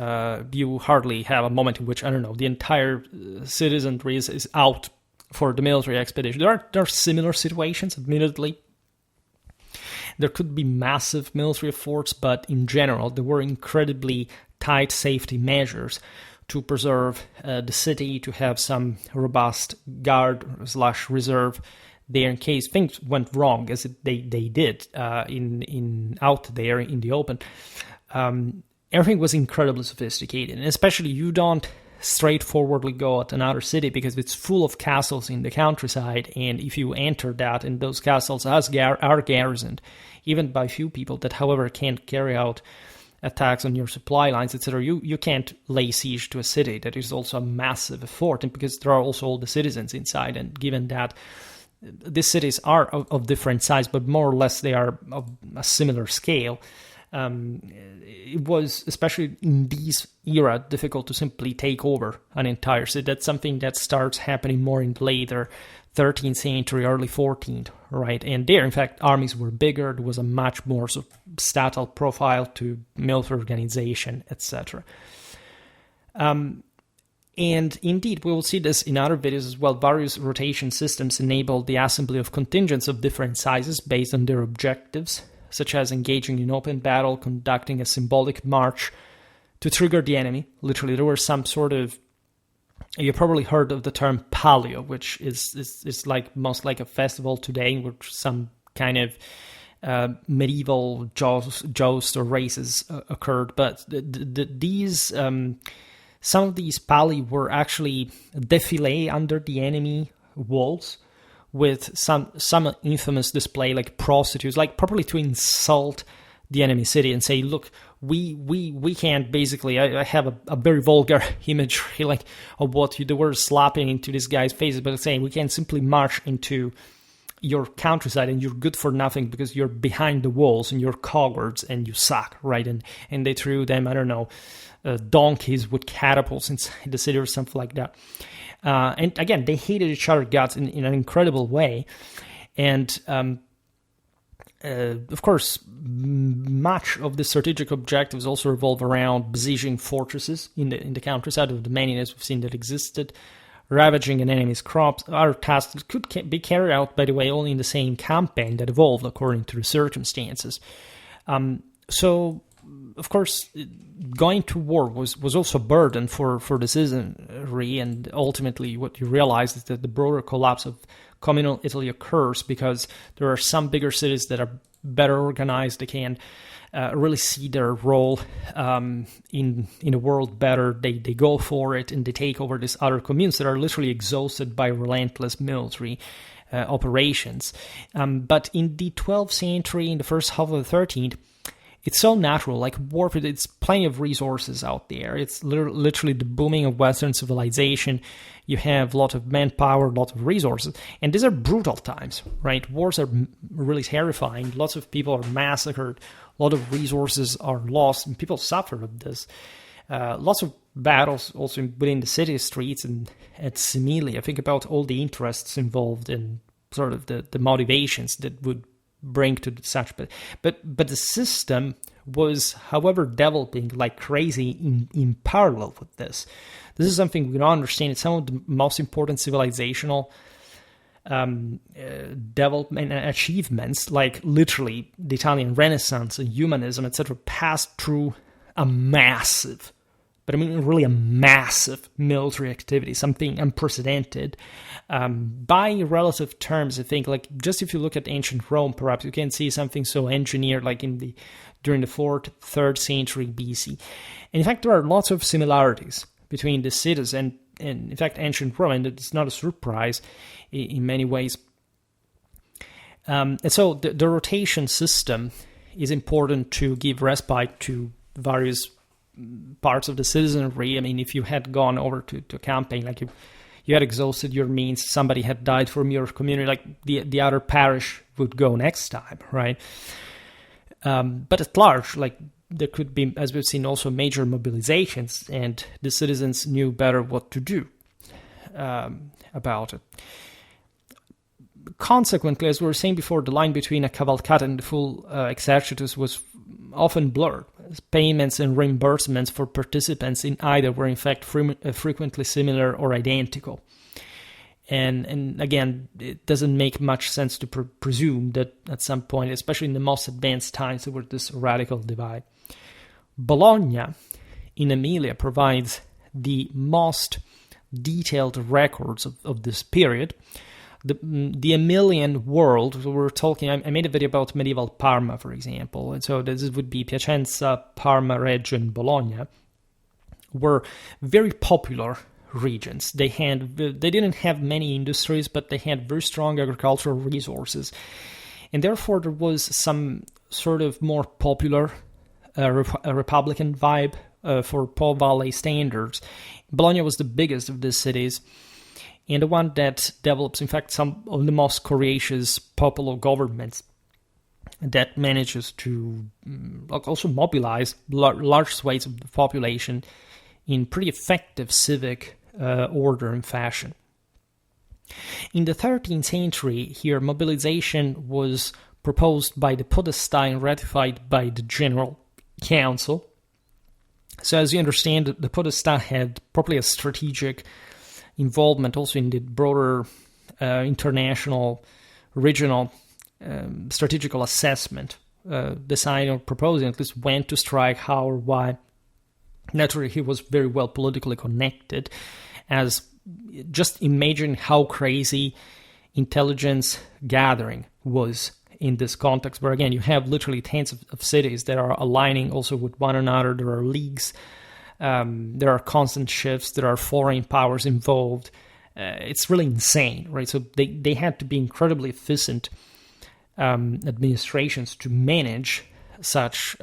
You hardly have a moment in which, I don't know, the entire citizenry is out for the military expedition. There are similar situations, admittedly. There could be massive military efforts, but in general, there were incredibly tight safety measures to preserve the city, to have some robust guard/reserve there in case things went wrong, as they did in out there in the open. Everything was incredibly sophisticated, and especially you don't straightforwardly go at another city because it's full of castles in the countryside, and if you enter that, and those castles are garrisoned, even by few people that, however, can't carry out attacks on your supply lines, etc., you can't lay siege to a city. That is also a massive effort, and because there are also all the citizens inside, and given that these cities are of different size, but more or less they are of a similar scale, it was, especially in this era, difficult to simply take over an entire city. That's something that starts happening more in later 13th century, early 14th, right? And there, in fact, armies were bigger. There was a much more sort of statal profile to military organization, etc. And indeed, we will see this in other videos as well. Various rotation systems enabled the assembly of contingents of different sizes based on their objectives, such as engaging in open battle, conducting a symbolic march to trigger the enemy. Literally, there were some sort of... You probably heard of the term palio, which is like most like a festival today, in which some kind of medieval joust or races occurred. But these some of these pali were actually defilé under the enemy walls, with some infamous display like prostitutes, like probably to insult the enemy city and say, look, we can't basically... I have a very vulgar imagery like of what they were slapping into this guy's faces, but saying we can't simply march into your countryside and you're good for nothing because you're behind the walls and you're cowards and you suck, right? And they threw them, I don't know, donkeys with catapults inside the city or something like that. And again, they hated each other guts in an incredible way. And of course, much of the strategic objectives also revolve around besieging fortresses in the countryside, of the many as we've seen that existed, ravaging an enemy's crops. Other tasks that could be carried out, by the way, only in the same campaign that evolved according to the circumstances. So, of course, going to war was also a burden for the citizenry, and ultimately what you realize is that the broader collapse of communal Italy occurs because there are some bigger cities that are better organized. They can really see their role in the world better. They go for it, and they take over these other communes that are literally exhausted by relentless military operations. But in the 12th century, in the first half of the 13th, it's so natural, like warfare, it's plenty of resources out there. It's literally the booming of Western civilization. You have a lot of manpower, a lot of resources. And these are brutal times, right? Wars are really terrifying. Lots of people are massacred. A lot of resources are lost, and people suffer of this. Lots of battles also within the city streets and at Similia. Think about all the interests involved in sort of the motivations that would bring to such, but the system was, however, developing like crazy in parallel with this. This is something we don't understand. It's some of the most important civilizational development and achievements, like literally the Italian Renaissance and humanism, etc., passed through a massive, but I mean really a massive military activity, something unprecedented. By relative terms, I think, like just if you look at ancient Rome, perhaps you can see something so engineered like during the 4th, 3rd century BC. And in fact, there are lots of similarities between the cities and in fact, ancient Rome, and it's not a surprise in many ways. And so the rotation system is important to give respite to various parts of the citizenry. I mean, if you had gone over to a campaign, like you had exhausted your means, somebody had died from your community, like the other parish would go next time, right? But at large, like there could be, as we've seen, also major mobilizations, and the citizens knew better what to do about it. Consequently, as we were saying before, the line between a cavalcata and the full exercitus was often blurred. Payments and reimbursements for participants in either were in fact frequently similar or identical. And again, it doesn't make much sense to presume that at some point, especially in the most advanced times, there was this radical divide. Bologna in Emilia provides the most detailed records of this period. The Emilian world, so we're talking, I made a video about medieval Parma, for example, and so this would be Piacenza, Parma, Reggio, and Bologna, were very popular regions. They didn't have many industries, but they had very strong agricultural resources, and therefore there was some sort of more popular Republican vibe for Po Valley standards. Bologna was the biggest of these cities, and the one that develops, in fact, some of the most courageous popular governments that manages to also mobilize large swathes of the population in pretty effective civic order and fashion. In the 13th century, here, mobilization was proposed by the podestà and ratified by the General Council. So as you understand, the podestà had probably a strategic involvement also in the broader international, regional strategical assessment, deciding or proposing at least when to strike, how or why. Naturally, he was very well politically connected, as just imagine how crazy intelligence gathering was in this context, where again, you have literally tens of cities that are aligning also with one another. There are leagues, there are constant shifts, there are foreign powers involved. It's really insane, right? So they had to be incredibly efficient administrations to manage such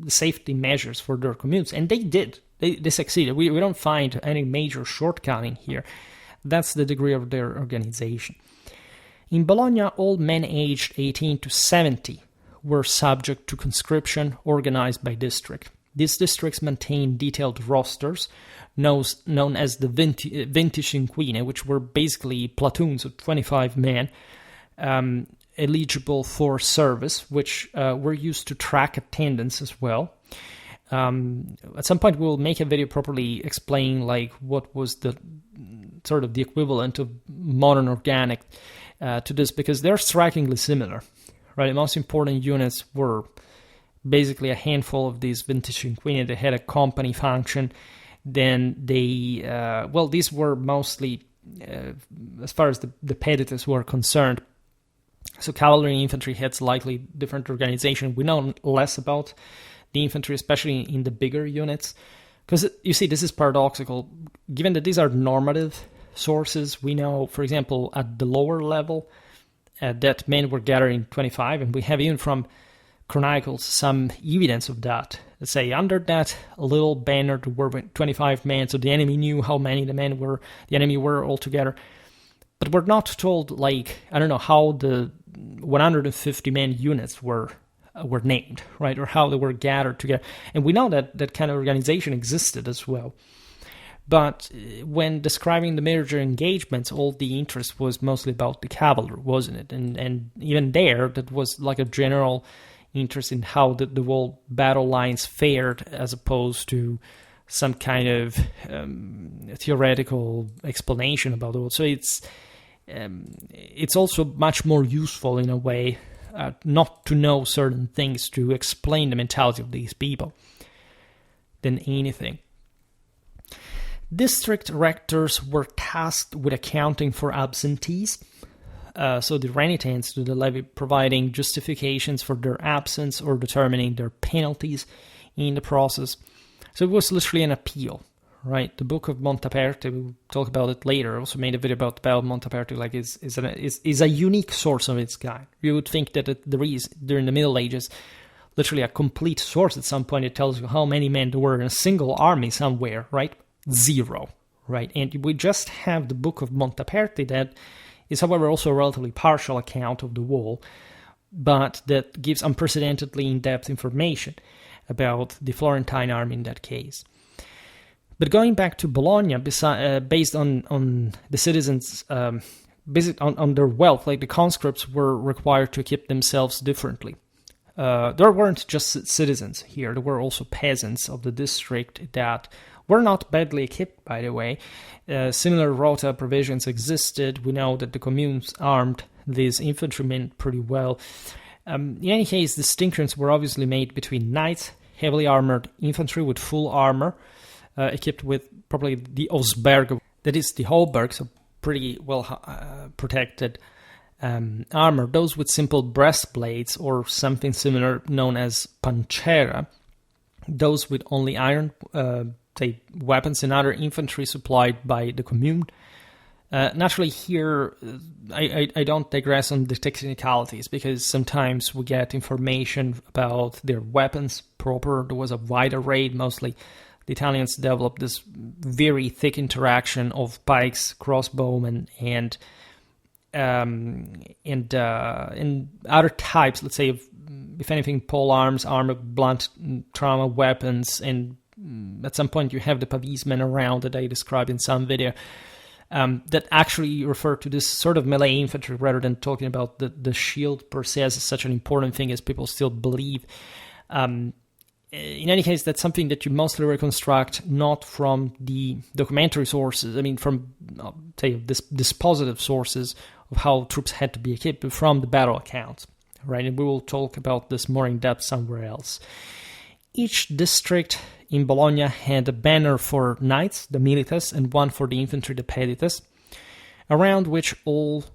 safety measures for their communes, and they did. They succeeded. We don't find any major shortcoming here. That's the degree of their organization. In Bologna, all men aged 18 to 70 were subject to conscription organized by district. These districts maintained detailed rosters known as the XII-XIII, which were basically platoons of 25 men eligible for service, which were used to track attendance as well. At some point, we'll make a video properly explaining like what was the sort of the equivalent of modern organic to this, because they're strikingly similar, right? The most important units were basically a handful of these XII-XIII. They had a company function. Then they, these were mostly, as far as the peditus were concerned. So cavalry and infantry had slightly different organization. We know less about the infantry, especially in the bigger units, because you see, this is paradoxical. Given that these are normative sources, we know, for example, at the lower level, that men were gathering 25, and we have even from chronicles some evidence of that. Let's say under that little banner there were 25 men, so the enemy knew how many the enemy were altogether. But we're not told, like, I don't know, how the 150 men units were named, right, or how they were gathered together. And we know that that kind of organization existed as well. But when describing the major engagements, all the interest was mostly about the cavalry, wasn't it? And even there, that was like a general interest in how the whole battle lines fared, as opposed to some kind of theoretical explanation about it. So it's also much more useful in a way not to know certain things to explain the mentality of these people than anything. District rectors were tasked with accounting for absentees, so the renitents to the levy, providing justifications for their absence or determining their penalties in the process. So it was literally an appeal, right? The Book of Montaperti, we'll talk about it later. I also made a video about the Battle of Montaperti, like is a unique source of its kind. You would think that there is, during the Middle Ages, literally a complete source at some point. It tells you how many men there were in a single army somewhere, right? 0, right? And we just have the Book of Montaperti that is, however, also a relatively partial account of the war, but that gives unprecedentedly in-depth information about the Florentine army in that case. But going back to Bologna, based on the citizens, based on their wealth, like the conscripts were required to equip themselves differently. There weren't just citizens here, there were also peasants of the district that were not badly equipped, by the way. Similar rota provisions existed. We know that the communes armed these infantrymen pretty well. In any case, distinctions were obviously made between knights, heavily armored infantry with full armor, equipped with probably the Osberg, that is the Hallberg, so pretty well protected armor. Those with simple breastplates or something similar known as pancera. Those with only iron weapons and other infantry supplied by the Commune. Naturally, here I don't digress on the technicalities, because sometimes we get information about their weapons proper. There was a wide array. Mostly the Italians developed this very thick interaction of pikes, crossbowmen, and other types, let's say, if anything, pole arms, armor, blunt trauma weapons, and at some point you have the pavismen around that I described in some video, that actually refer to this sort of melee infantry rather than talking about the shield per se as such an important thing as people still believe. In any case, that's something that you mostly reconstruct not from the documentary sources, I mean from, say, dispositive sources of how troops had to be equipped, but from the battle accounts, right? And we will talk about this more in depth somewhere else. Each district in Bologna had a banner for knights, the milites, and one for the infantry, the pedites, around which all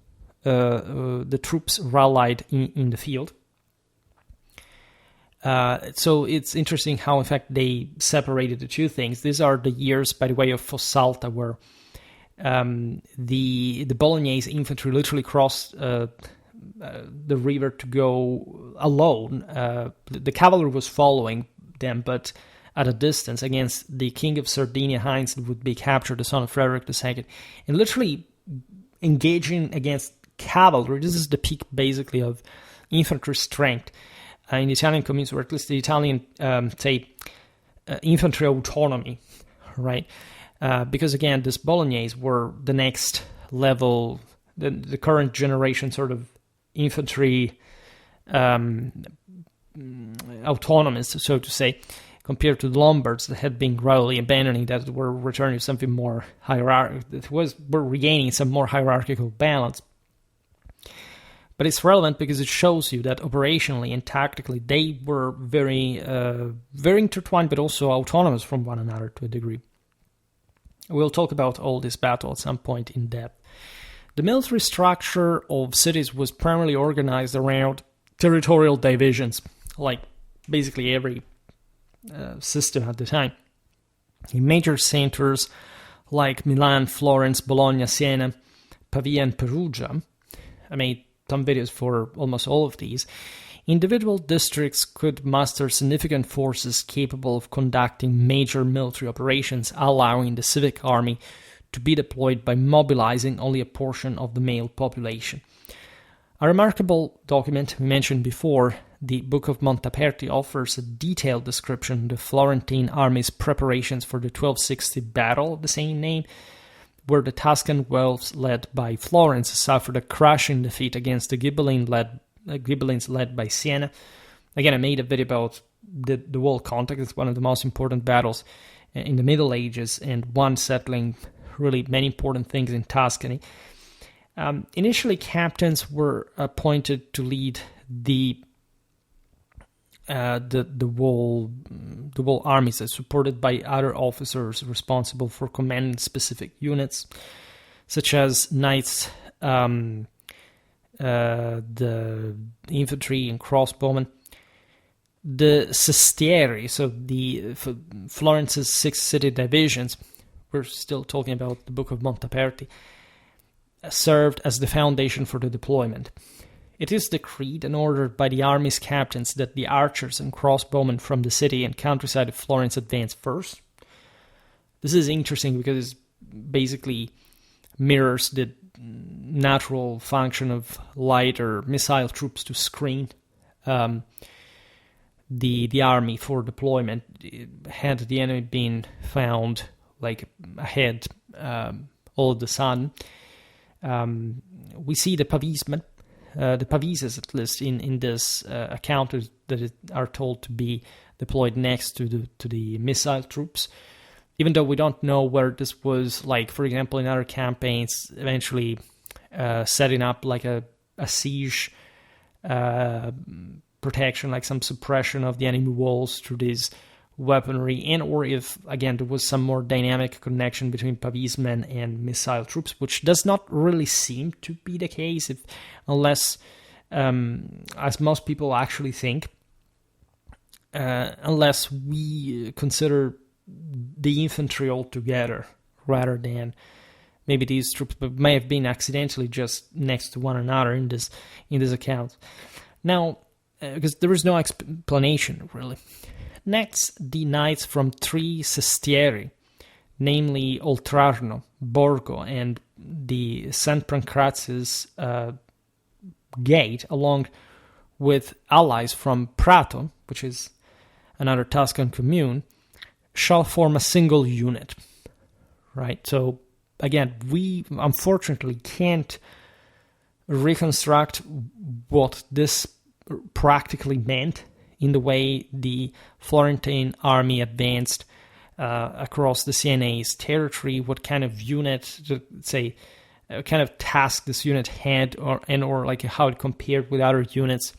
the troops rallied in the field. So it's interesting how, in fact, they separated the two things. These are the years, by the way, of Fossalta, where the Bolognese infantry literally crossed the river to go alone. The cavalry was following them, but at a distance, against the king of Sardinia, Heinz, that would be captured, the son of Frederick II, and literally engaging against cavalry. This is the peak, basically, of infantry strength in the Italian communities, or at least the Italian, infantry autonomy, right? Because, again, this Bolognese were the next level, the current generation sort of infantry autonomous, so to say, compared to the Lombards that had been gradually abandoning that, were returning to something more hierarchical, were regaining some more hierarchical balance. But it's relevant because it shows you that operationally and tactically they were very intertwined, but also autonomous from one another to a degree. We'll talk about all this battle at some point in depth. The military structure of cities was primarily organized around territorial divisions, like basically every system at the time. In major centers like Milan, Florence, Bologna, Siena, Pavia, and Perugia, I made some videos for almost all of these, individual districts could muster significant forces capable of conducting major military operations, allowing the civic army to be deployed by mobilizing only a portion of the male population. A remarkable document we mentioned before, the Book of Montaperti, offers a detailed description of the Florentine army's preparations for the 1260 battle of the same name, where the Tuscan Guelphs led by Florence suffered a crushing defeat against the Ghibellines led by Siena. Again, I made a video about the whole context. It's one of the most important battles in the Middle Ages, and one settling really many important things in Tuscany. Initially, captains were appointed to lead the whole armies, supported by other officers responsible for commanding specific units, such as knights, the infantry and crossbowmen. The sestieri, so the Florence's 6 city divisions, we're still talking about the Book of Montaperti, served as the foundation for the deployment. It is decreed and ordered by the army's captains that the archers and crossbowmen from the city and countryside of Florence advance first. This is interesting because it basically mirrors the natural function of light or missile troops to screen the army for deployment. Had the enemy been found like ahead all of the sudden, we see the pavismen, the pavises at least in this account that are told to be deployed next to the missile troops, even though we don't know where this was, like, for example, in other campaigns, eventually setting up like a siege protection, like some suppression of the enemy walls through these weaponry, and or if, again, there was some more dynamic connection between pavismen and missile troops, which does not really seem to be the case, unless, as most people actually think, unless we consider the infantry altogether, rather than maybe these troops may have been accidentally just next to one another in this account. Now, because there is no explanation really. Next, the knights from 3 sestieri, namely Oltrarno, Borgo, and the St. Pancratius gate, along with allies from Prato, which is another Tuscan commune, shall form a single unit. Right? So, again, we unfortunately can't reconstruct what this practically meant in the way the Florentine army advanced across the Sienese territory, what kind of unit, say, kind of task this unit had, or like how it compared with other units.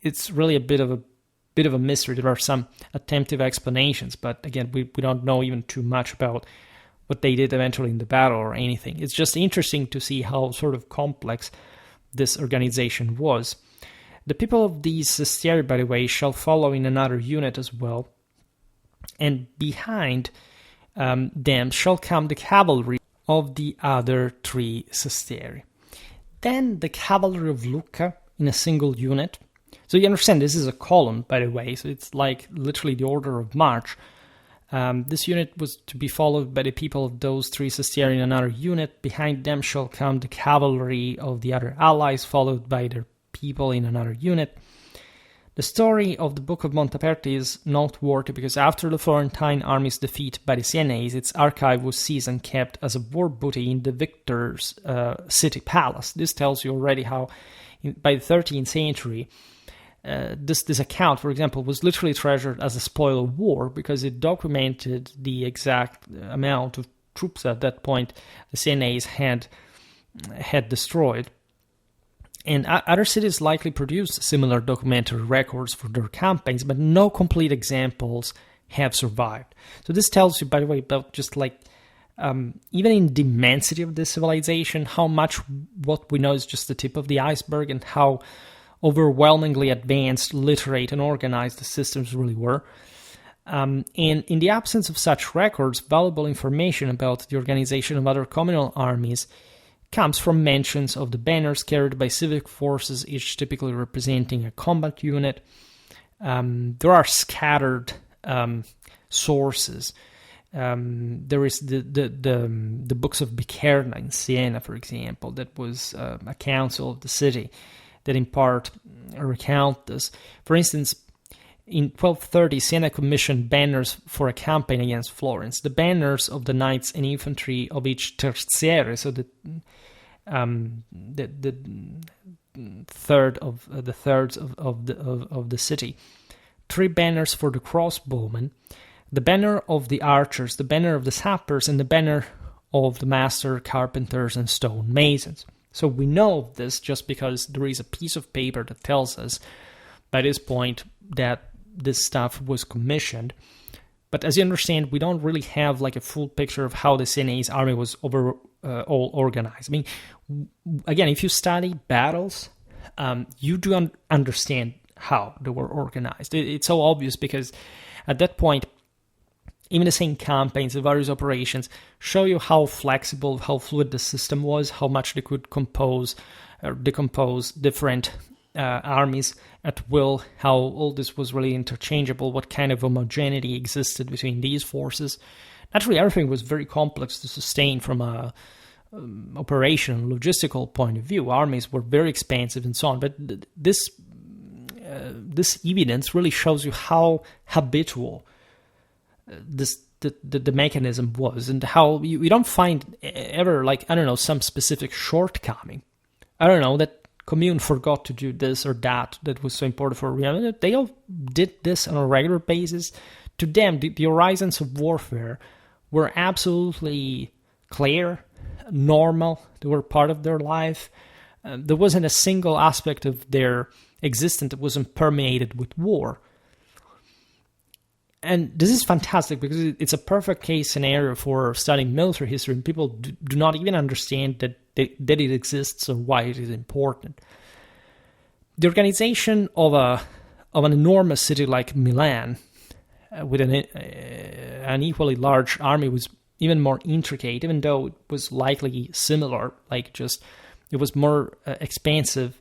It's really a bit of a mystery. There are some attempted explanations, but again, we don't know even too much about what they did eventually in the battle or anything. It's just interesting to see how sort of complex this organization was. The people of these sestieri, by the way, shall follow in another unit as well, and behind them shall come the cavalry of the other 3 sestieri. Then the cavalry of Lucca in a single unit. So you understand, this is a column, by the way, so it's like literally the order of march. This unit was to be followed by the people of those 3 sestieri in another unit. Behind them shall come the cavalry of the other allies, followed by their people in another unit. The story of the Book of Monteperti is noteworthy because after the Florentine army's defeat by the Sienese, its archive was seized and kept as a war booty in the victor's city palace. This tells you already how, by the 13th century, this account, for example, was literally treasured as a spoil of war because it documented the exact amount of troops at that point the Sienese had destroyed. And other cities likely produced similar documentary records for their campaigns, but no complete examples have survived. So this tells you, by the way, about just like, even in the immensity of this civilization, how much what we know is just the tip of the iceberg and how overwhelmingly advanced, literate, and organized the systems really were. And in the absence of such records, valuable information about the organization of other communal armies comes from mentions of the banners carried by civic forces, each typically representing a combat unit. There are scattered sources. There is the books of Bicerna in Siena, for example, that was a council of the city that in part recount this. For instance, in 1230, Siena commissioned banners for a campaign against Florence. The banners of the knights and infantry of each terziere, so the thirds of the city. 3 banners for the crossbowmen, the banner of the archers, the banner of the sappers, and the banner of the master carpenters and stone masons. So we know this just because there is a piece of paper that tells us by this point that this stuff was commissioned. But as you understand, we don't really have like a full picture of how the Sienese army was all organized. I mean, again, if you study battles, you do understand how they were organized. It's so obvious because at that point, even the same campaigns, the various operations, show you how flexible, how fluid the system was, how much they could compose or decompose different armies at will, how all this was really interchangeable, what kind of homogeneity existed between these forces. Naturally, everything was very complex to sustain from a operational, logistical point of view. Armies were very expensive and so on, but this evidence really shows you how habitual the mechanism was, and how you don't find ever, like, I don't know, some specific shortcoming. I don't know, that commune forgot to do this or that was so important for reality. They all did this on a regular basis. To them, the horizons of warfare were absolutely clear, normal. They were part of their life. There wasn't a single aspect of their existence that wasn't permeated with war. And this is fantastic because it's a perfect case scenario for studying military history, and people do not even understand that it exists or why it is important. The organization of an enormous city like Milan, with an equally large army, was even more intricate, even though it was likely similar, it was more expansive,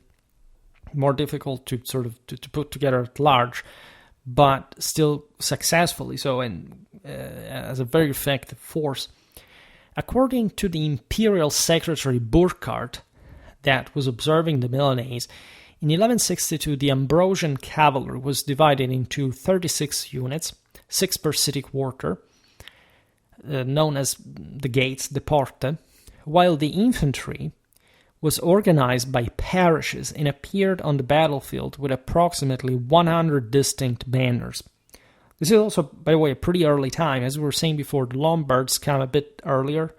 more difficult to to put together at large, but still successfully so, and as a very effective force. According to the imperial secretary Burckhardt, that was observing the Milanese, in 1162 the Ambrosian cavalry was divided into 36 units, 6 per city quarter, known as the gates, the porte, while the infantry was organized by parishes and appeared on the battlefield with approximately 100 distinct banners. This is also, by the way, a pretty early time. As we were saying before, the Lombards come a bit earlier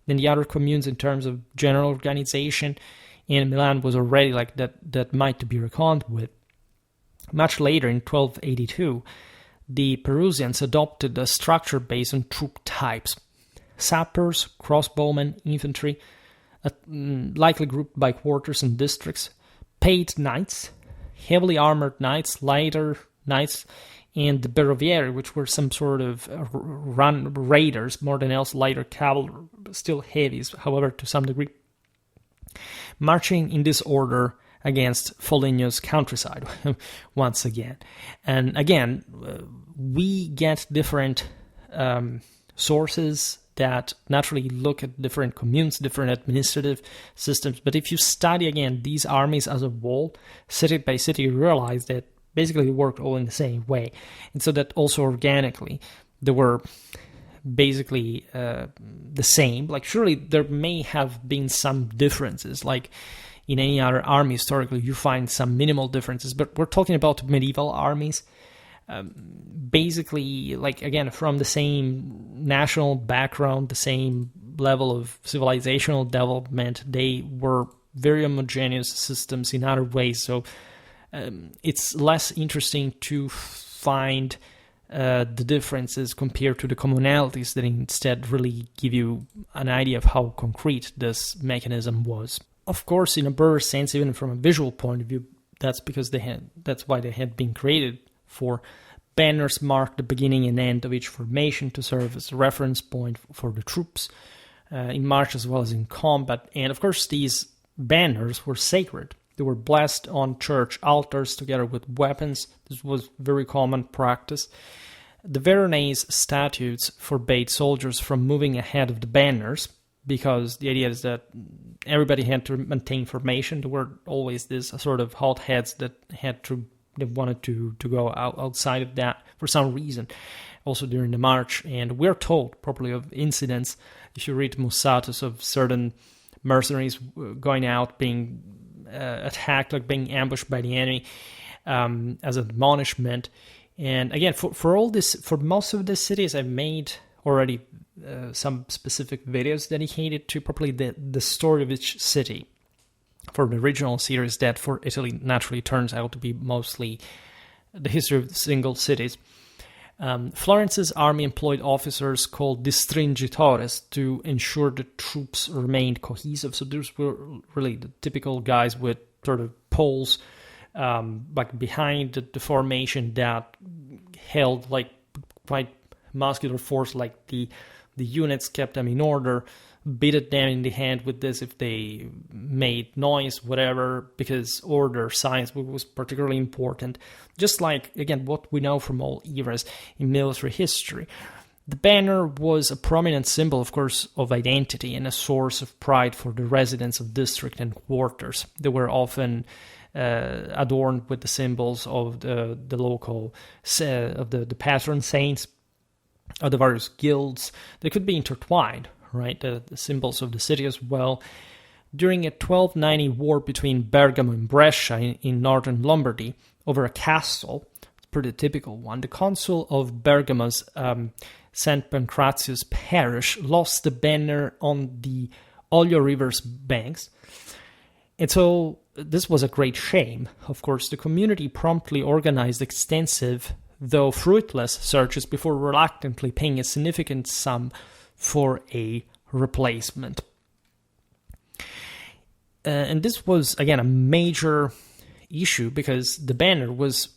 than the other communes in terms of general organization, and Milan was already like that might to be reckoned with. Much later, in 1282, the Perusians adopted a structure based on troop types: sappers, crossbowmen, infantry, likely grouped by quarters and districts, paid knights, heavily armored knights, lighter knights, and the Berrovieri, which were some sort of raiders, more than else lighter cavalry, still heavies, however, to some degree, marching in this order against Foligno's countryside, once again. And again, we get different sources that naturally look at different communes, different administrative systems. But if you study, again, these armies as a whole, city by city, you realize that basically they worked all in the same way. And so that also organically, they were basically the same. Like, surely there may have been some differences, like in any other army historically, you find some minimal differences, but we're talking about medieval armies. Basically, like, again, from the same national background, the same level of civilizational development, they were very homogeneous systems in other ways. So it's less interesting to find the differences compared to the commonalities that instead really give you an idea of how concrete this mechanism was. Of course, in a broader sense, even from a visual point of view, that's why they had been created. For banners mark the beginning and end of each formation to serve as a reference point for the troops in march as well as in combat. And of course, these banners were sacred. They were blessed on church altars together with weapons. This was very common practice. The Veronese statutes forbade soldiers from moving ahead of the banners, because the idea is that everybody had to maintain formation. There were always these sort of hotheads that wanted to go outside of that for some reason, also during the march. And we're told properly of incidents, if you read Mussatus, of certain mercenaries going out, being attacked, like being ambushed by the enemy as an admonishment. And again, for all this, for most of the cities, I've made already some specific videos dedicated to properly the story of each city. For the original series, that for Italy naturally turns out to be mostly the history of single cities. Florence's army employed officers called distringitores to ensure the troops remained cohesive. So those were really the typical guys with sort of poles like behind the formation that held like quite muscular force, like the units kept them in order, beat them in the hand with this if they made noise, whatever, because order, science was particularly important. Just like, again, what we know from all eras in military history. The banner was a prominent symbol, of course, of identity and a source of pride for the residents of district and quarters. They were often adorned with the symbols of the local, of the patron saints, of the various guilds. They could be intertwined, right? The symbols of the city as well. During a 1290 war between Bergamo and Brescia in northern Lombardy over a castle, it's a pretty typical one, the consul of Bergamo's St. Pancratius parish lost the banner on the Oglio River's banks. And so this was a great shame. Of course, the community promptly organized extensive though fruitless, searches before reluctantly paying a significant sum for a replacement. And this was, again, a major issue because the banner was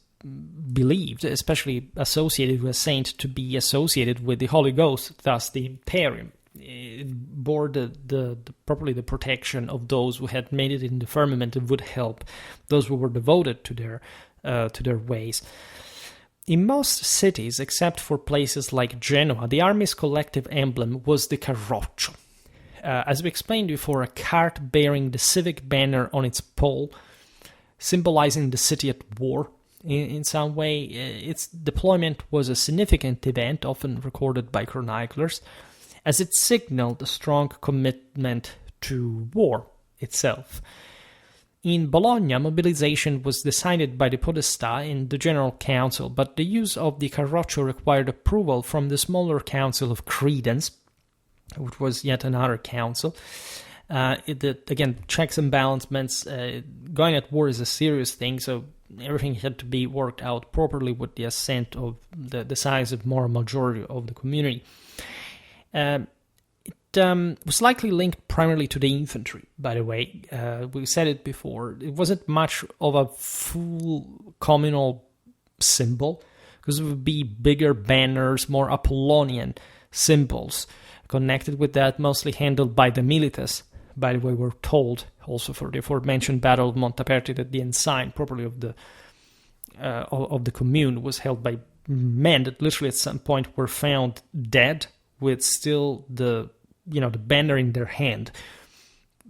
believed, especially associated with a saint, to be associated with the Holy Ghost, thus the Imperium. It bore properly the protection of those who had made it in the firmament and would help those who were devoted to their ways. In most cities, except for places like Genoa, the army's collective emblem was the carroccio. As we explained before, a cart bearing the civic banner on its pole, symbolizing the city at war. In some way, its deployment was a significant event, often recorded by chroniclers, as it signaled a strong commitment to war itself. In Bologna, mobilization was decided by the podestà in the General Council, but the use of the carroccio required approval from the smaller Council of Credence, which was yet another council. Again, checks and balances. Going at war is a serious thing, so everything had to be worked out properly with the assent of the size of moral majority of the community. It was likely linked primarily to the infantry, by the way. We said it before. It wasn't much of a full communal symbol, because it would be bigger banners, more Apollonian symbols connected with that, mostly handled by the milites. By the way, we're told also for the aforementioned Battle of Montaperti that the ensign properly of the commune was held by men that literally at some point were found dead with still the banner in their hand,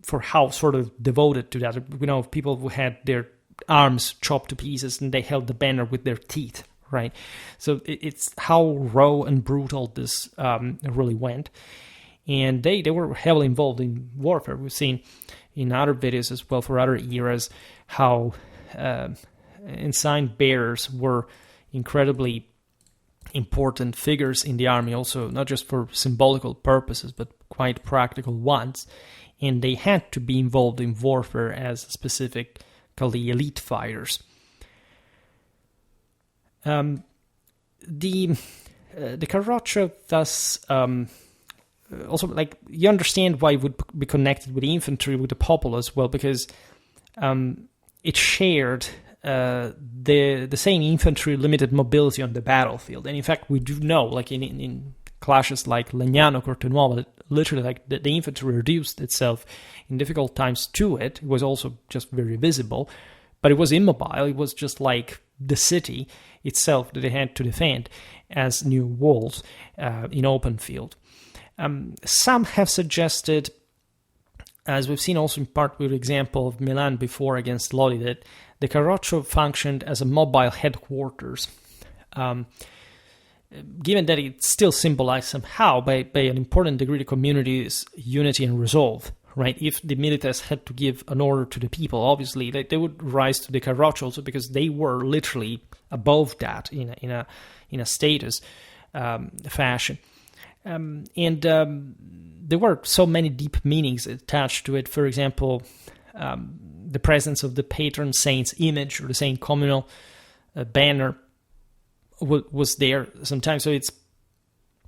for how sort of devoted to that. We know of people who had their arms chopped to pieces and they held the banner with their teeth, right? So it's how raw and brutal this really went. And they were heavily involved in warfare. We've seen in other videos as well for other eras how ensign bearers were incredibly important figures in the army, also not just for symbolical purposes, but quite practical ones. And they had to be involved in warfare as specifically elite fighters. The carroccio thus... also, like, you understand why it would be connected with the infantry, with the populace, well, because it shared the same infantry limited mobility on the battlefield. And in fact, we do know, like in clashes like Legnano, Cortenuovo, that literally like the infantry reduced itself in difficult times to it. It was also just very visible, but it was immobile. It was just like the city itself that they had to defend as new walls in open field. Some have suggested, as we've seen also in part with the example of Milan before against Lodi, that the carroccio functioned as a mobile headquarters, given that it still symbolized somehow by an important degree the community's unity and resolve, right? If the militaries had to give an order to the people, obviously they would rise to the carroccio also because they were literally above that in a status fashion. There were so many deep meanings attached to it. For example, the presence of the patron saint's image or the Saint Communal banner was there sometimes, so it's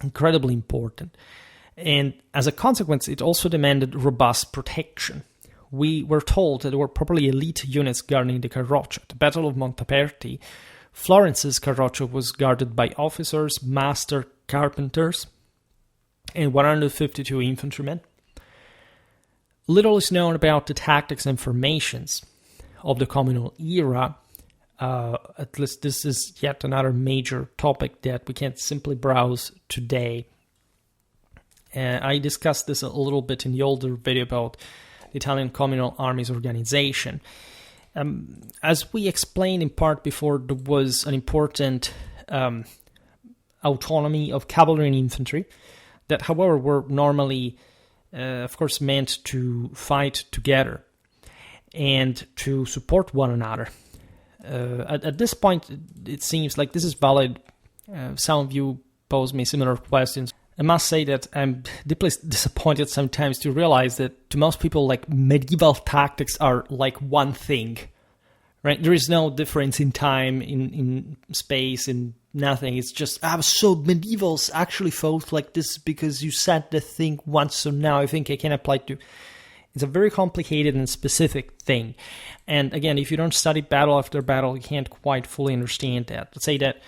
incredibly important. And as a consequence, it also demanded robust protection. We were told that there were properly elite units guarding the carroccio. At the Battle of Montaperti, Florence's carroccio was guarded by officers, master carpenters, and 152 infantrymen. Little is known about the tactics and formations of the communal era. At least this is yet another major topic that we can't simply browse today. I discussed this a little bit in the older video about the Italian communal army's organization. As we explained in part before, there was an important autonomy of cavalry and infantry that, however, were normally, of course, meant to fight together and to support one another. At this point, it seems like this is valid. Some of you pose me similar questions. I must say that I'm deeply disappointed sometimes to realize that to most people, like, medieval tactics are like one thing, right? There is no difference in time, in space, in nothing. It's just, so medievals actually fought like this because you said the thing once, so now I think I can apply it to... It's a very complicated and specific thing. And again, if you don't study battle after battle, you can't quite fully understand that. Let's say that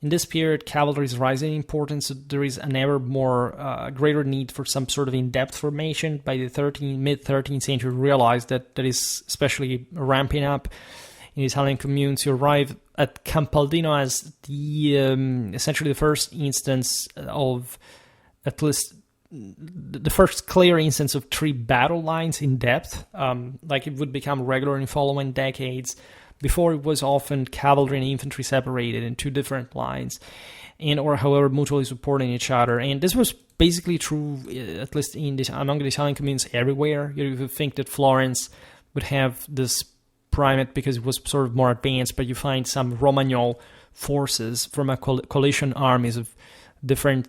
in this period, cavalry is rising in importance. So there is an ever more greater need for some sort of in-depth formation. By the mid-13th century, we realized that is especially ramping up in Italian communes. You arrive at Campaldino as the essentially the first instance of, at least the first clear instance of 3 battle lines in depth. Like it would become regular in following decades. Before, it was often cavalry and infantry separated in 2 different lines, and or however mutually supporting each other. And this was basically true, at least among the Italian communes everywhere. You would think that Florence would have this primate because it was sort of more advanced, but you find some Romagnol forces from a coalition armies of different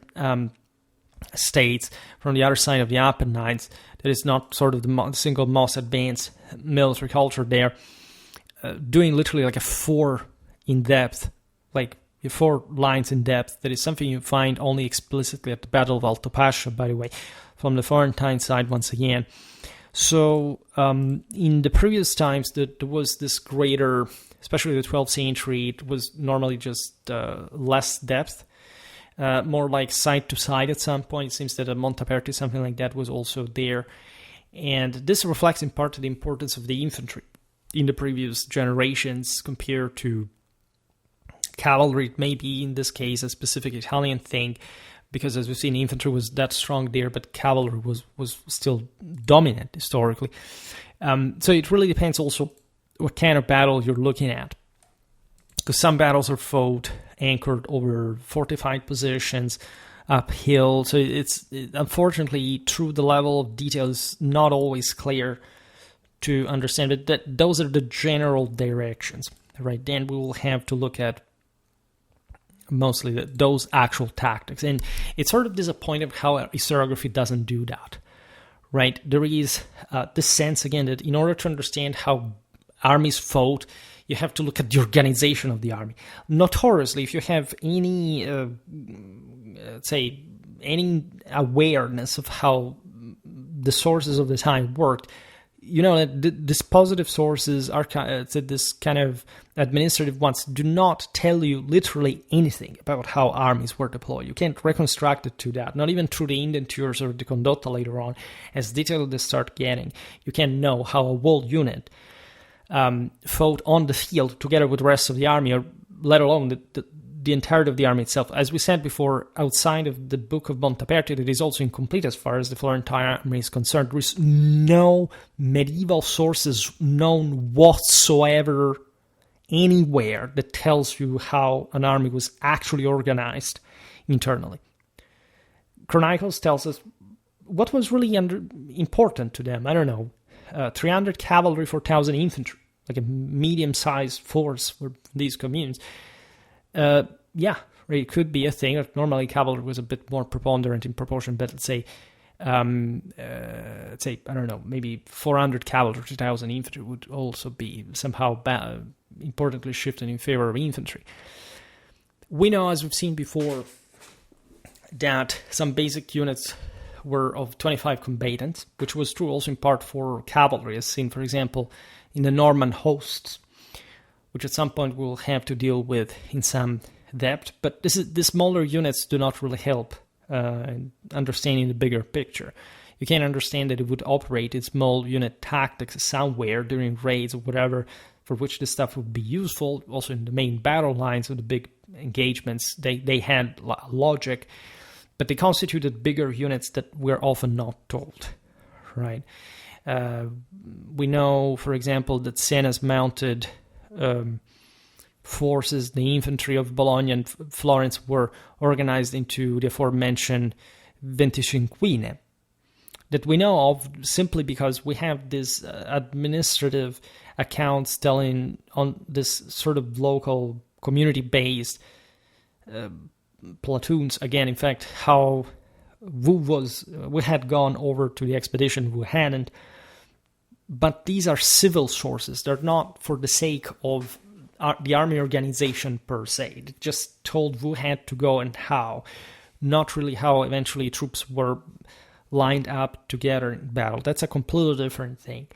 states from the other side of the Apennines. That is not sort of the single most advanced military culture there. Doing literally like a 4 in depth, like 4 lines in depth. That is something you find only explicitly at the Battle of Alto Pascio, by the way, from the Florentine side once again. So in the previous times, there was this greater, especially the 12th century, it was normally just less depth, more like side to side at some point. It seems that at Montaperti, something like that was also there. And this reflects in part to the importance of the infantry in the previous generations compared to cavalry. It may be, in this case, a specific Italian thing, because as we've seen, infantry was that strong there, but cavalry was still dominant historically. So it really depends also what kind of battle you're looking at, because some battles are fought anchored over fortified positions, uphill. So it's unfortunately, through the level of detail is not always clear to understand it. That those are the general directions, right? Then we will have to look at mostly those actual tactics. And it's sort of disappointing how historiography doesn't do that, right? There is this sense, again, that in order to understand how armies fought, you have to look at the organization of the army. Notoriously, if you have any, say, any awareness of how the sources of the time worked, you know that these positive sources are this kind of administrative ones do not tell you literally anything about how armies were deployed. You can't reconstruct it to that, not even through the indentures or the condotta later on. As detailed they start getting, you can know how a whole unit fought on the field together with the rest of the army, or let alone the entirety of the army itself. As we said before, outside of the Book of Montaperti, that is also incomplete as far as the Florentine army is concerned. There is no medieval sources known whatsoever anywhere that tells you how an army was actually organized internally. Chronicles tells us what was really important to them. I don't know, 300 cavalry, 4,000 infantry, like a medium-sized force for these communes. Yeah, it could be a thing. Normally, cavalry was a bit more preponderant in proportion, but let's say, I don't know, maybe 400 cavalry, 2,000 infantry would also be somehow importantly shifted in favor of infantry. We know, as we've seen before, that some basic units were of 25 combatants, which was true also in part for cavalry, as seen, for example, in the Norman hosts, which at some point we'll have to deal with in some depth. But the smaller units do not really help in understanding the bigger picture. You can understand that it would operate in small unit tactics somewhere during raids or whatever, for which this stuff would be useful. Also in the main battle lines of the big engagements, they had logic, but they constituted bigger units that we're often not told, right? We know, for example, that Sena's mounted forces, the infantry of Bologna and Florence, were organized into the aforementioned XII-XIII, that we know of simply because we have this administrative accounts telling on this sort of local community-based platoons. Again, in fact, how we had gone over to the expedition, we hadn't. but these are civil sources. They're not for the sake of the army organization per se. It just told who had to go and how, not really how eventually troops were lined up together in battle. That's a completely different thing.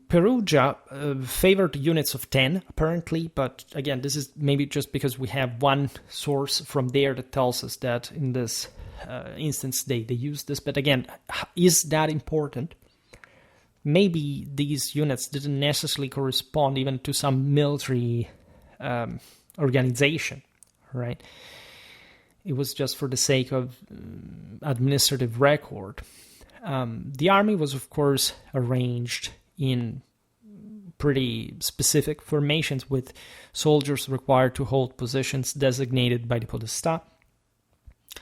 Perugia favored units of 10, apparently, but again, this is maybe just because we have one source from there that tells us that in this instance they used this. But again, is that important? Maybe these units didn't necessarily correspond even to some military organization, right? It was just for the sake of administrative record. The army was, of course, arranged in pretty specific formations with soldiers required to hold positions designated by the podestà.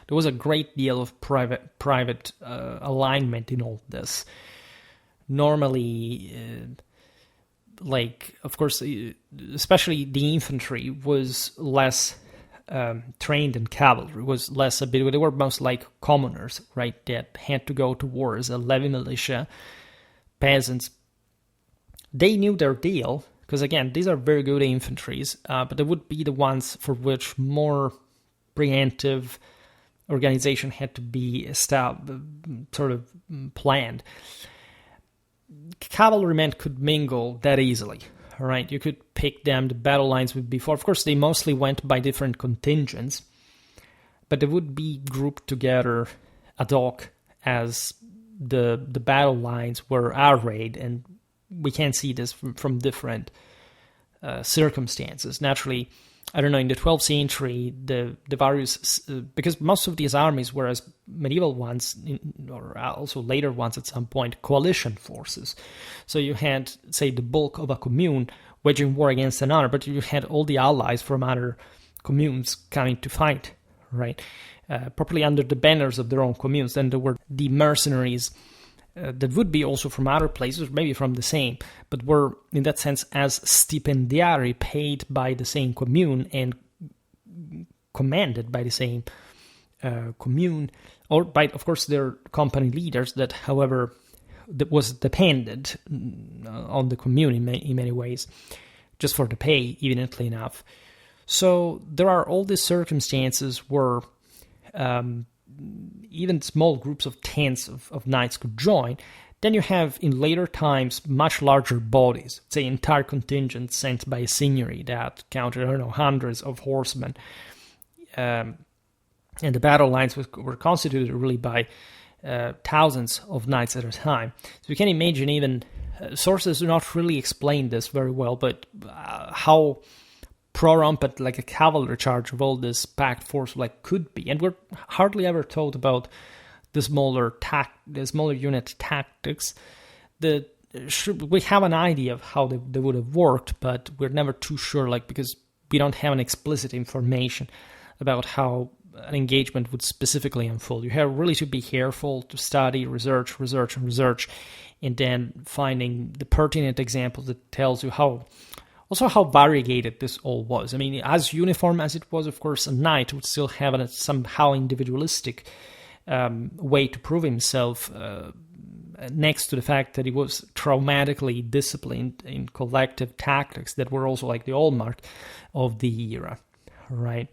There was a great deal of private alignment in all this. Normally, of course, especially the infantry was less trained in cavalry, was less a bit. They were most like commoners, right, that had to go to war as a levy militia, peasants. They knew their deal, because again, these are very good infantries, but they would be the ones for which more preemptive organization had to be planned. Cavalrymen could mingle that easily, right? You could pick them, the battle lines would be, of course, they mostly went by different contingents, but they would be grouped together ad hoc as the battle lines were arrayed, and we can see this from different circumstances. Naturally, I don't know, in the 12th century, the various, because most of these armies were, as medieval ones, or also later ones at some point, coalition forces. So you had, say, the bulk of a commune waging war against another, but you had all the allies from other communes coming to fight, right? Properly under the banners of their own communes. Then there were the mercenaries that would be also from other places, maybe from the same, but were, in that sense, as stipendiary, paid by the same commune and commanded by the same commune, or by, of course, their company leaders that, however, that was dependent on the commune in many ways, just for the pay, evidently enough. So there are all these circumstances where even small groups of tens of knights could join. Then you have, in later times, much larger bodies, say entire contingents sent by a signory that counted, hundreds of horsemen. And the battle lines were constituted really by thousands of knights at a time. So you can imagine, even sources do not really explain this very well, but how prorompent like a cavalry charge of all this packed force could be. And we're hardly ever told about the smaller unit tactics. We have an idea of how they would have worked, but we're never too sure, because we don't have an explicit information about how an engagement would specifically unfold. You have really to be careful, to study, research, and then finding the pertinent example that tells you how variegated this all was. I mean, as uniform as it was, of course, a knight would still have a somehow individualistic way to prove himself, next to the fact that he was traumatically disciplined in collective tactics that were also the hallmark of the era, right?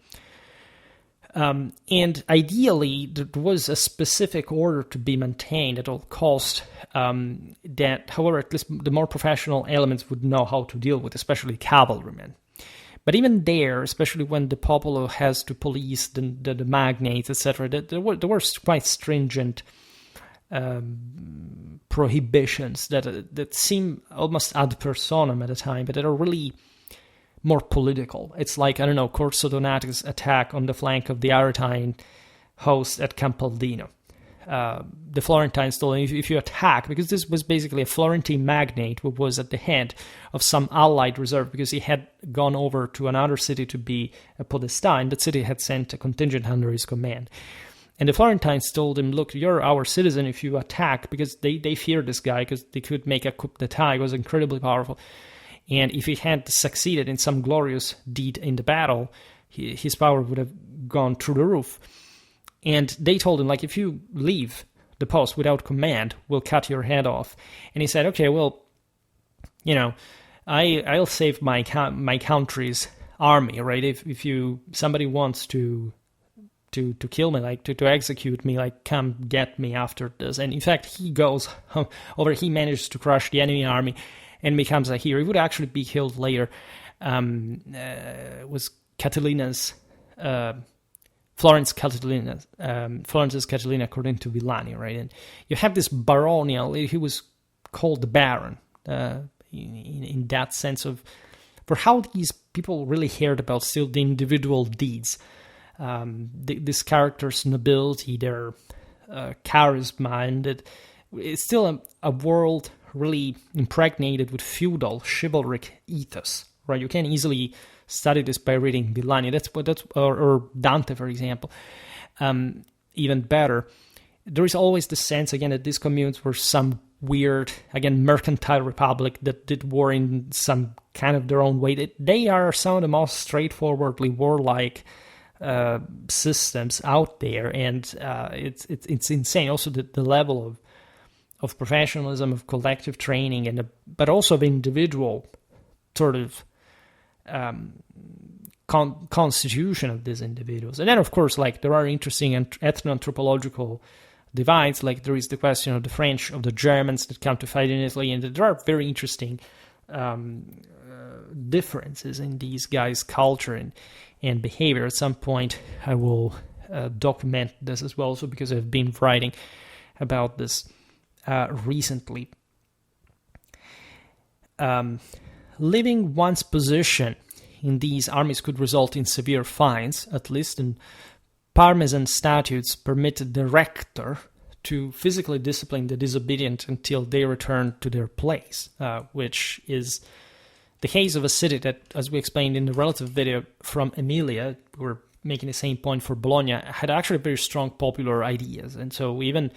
And ideally, there was a specific order to be maintained at all cost, that, however, at least the more professional elements would know how to deal with, especially cavalrymen. But even there, especially when the popolo has to police the magnates, etc., there were quite stringent prohibitions that seem almost ad personam at the time, but that are really more political. It's Corso Donati's attack on the flank of the Aretine host at Campaldino. The Florentines told him, if you attack, because this was basically a Florentine magnate who was at the head of some allied reserve, because he had gone over to another city to be a podestà, and that city had sent a contingent under his command. And the Florentines told him, look, you're our citizen if you attack, because they feared this guy, because they could make a coup d'etat. He was incredibly powerful. And if he had succeeded in some glorious deed in the battle, his power would have gone through the roof. And they told him, if you leave the post without command, we'll cut your head off. And he said, okay, well, I'll save my country's army, right? If somebody wants to kill me, like to execute me, like come get me after this. And in fact, he goes over, he manages to crush the enemy army and becomes a hero. He would actually be killed later. Was Catilina's Florence's Catilina, according to Villani, right? And you have this baronial, he was called the Baron, in that sense of, for how these people really cared about still the individual deeds. This character's nobility, their charisma, and it's still a world really impregnated with feudal chivalric ethos, right? You can easily study this by reading Villani. Or Dante, for example. Even better, there is always the sense again that these communes were some weird, again, mercantile republic that did war in some kind of their own way. They are some of the most straightforwardly warlike systems out there, and it's insane. Also, the level of professionalism, of collective training, and but also of individual sort of constitution of these individuals. And then, of course, like there are interesting ethno-anthropological divides. Like there is the question of the French, of the Germans that come to fight in Italy, and there are very interesting differences in these guys' culture and behavior. At some point, I will document this as well, also because I've been writing about this recently. Leaving one's position in these armies could result in severe fines, at least, and Parmesan statutes permitted the rector to physically discipline the disobedient until they return to their place, which is the case of a city that, as we explained in the relative video from Emilia, we're making the same point for Bologna, had actually very strong popular ideas. And so even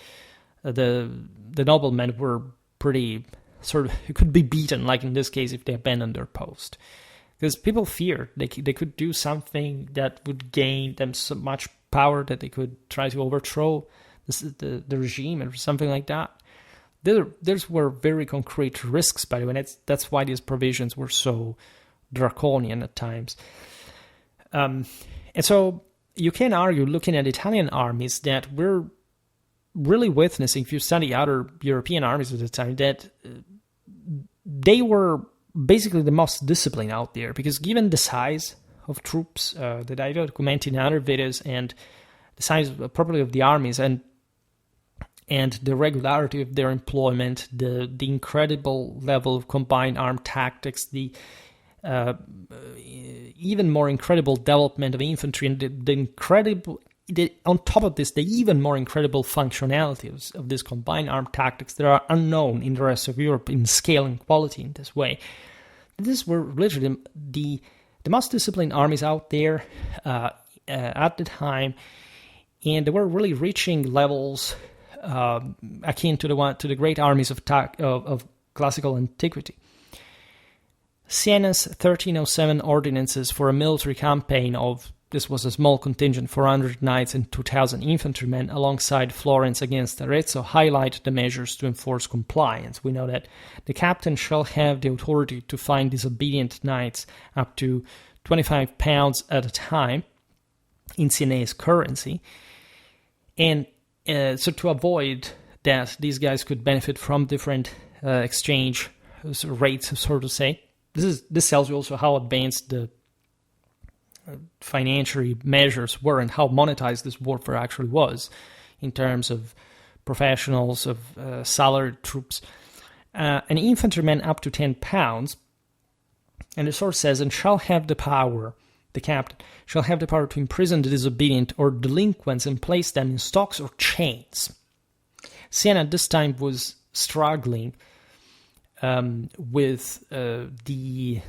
the noblemen were pretty sort of, it could be beaten, like in this case, if they abandoned their post. Because people feared they could do something that would gain them so much power that they could try to overthrow the regime or something like that. Those were very concrete risks, by the way. That's why these provisions were so draconian at times. And so you can argue, looking at Italian armies, that we're really witnessing, if you study other European armies at the time, that they were basically the most disciplined out there, because given the size of troops that I document in other videos, and the size properly of the armies, and the regularity of their employment, the incredible level of combined armed tactics, the even more incredible development of infantry, and on top of this, the even more incredible functionality of these combined armed tactics that are unknown in the rest of Europe in scale and quality in this way. These were literally the most disciplined armies out there at the time, and they were really reaching levels akin to the great armies of classical antiquity. Siena's 1307 ordinances for a military campaign of, this was a small contingent, 400 knights and 2,000 infantrymen, alongside Florence against Arezzo, highlight the measures to enforce compliance. We know that the captain shall have the authority to fine disobedient knights up to £25 at a time in Sienese currency. And so to avoid that, these guys could benefit from different exchange rates, so to say. This tells you also how advanced the financial measures were and how monetized this warfare actually was in terms of professionals, of salaried troops. An infantryman up to £10, and the source says, and shall have the power, the captain, shall have the power to imprison the disobedient or delinquents and place them in stocks or chains. Siena at this time was struggling with the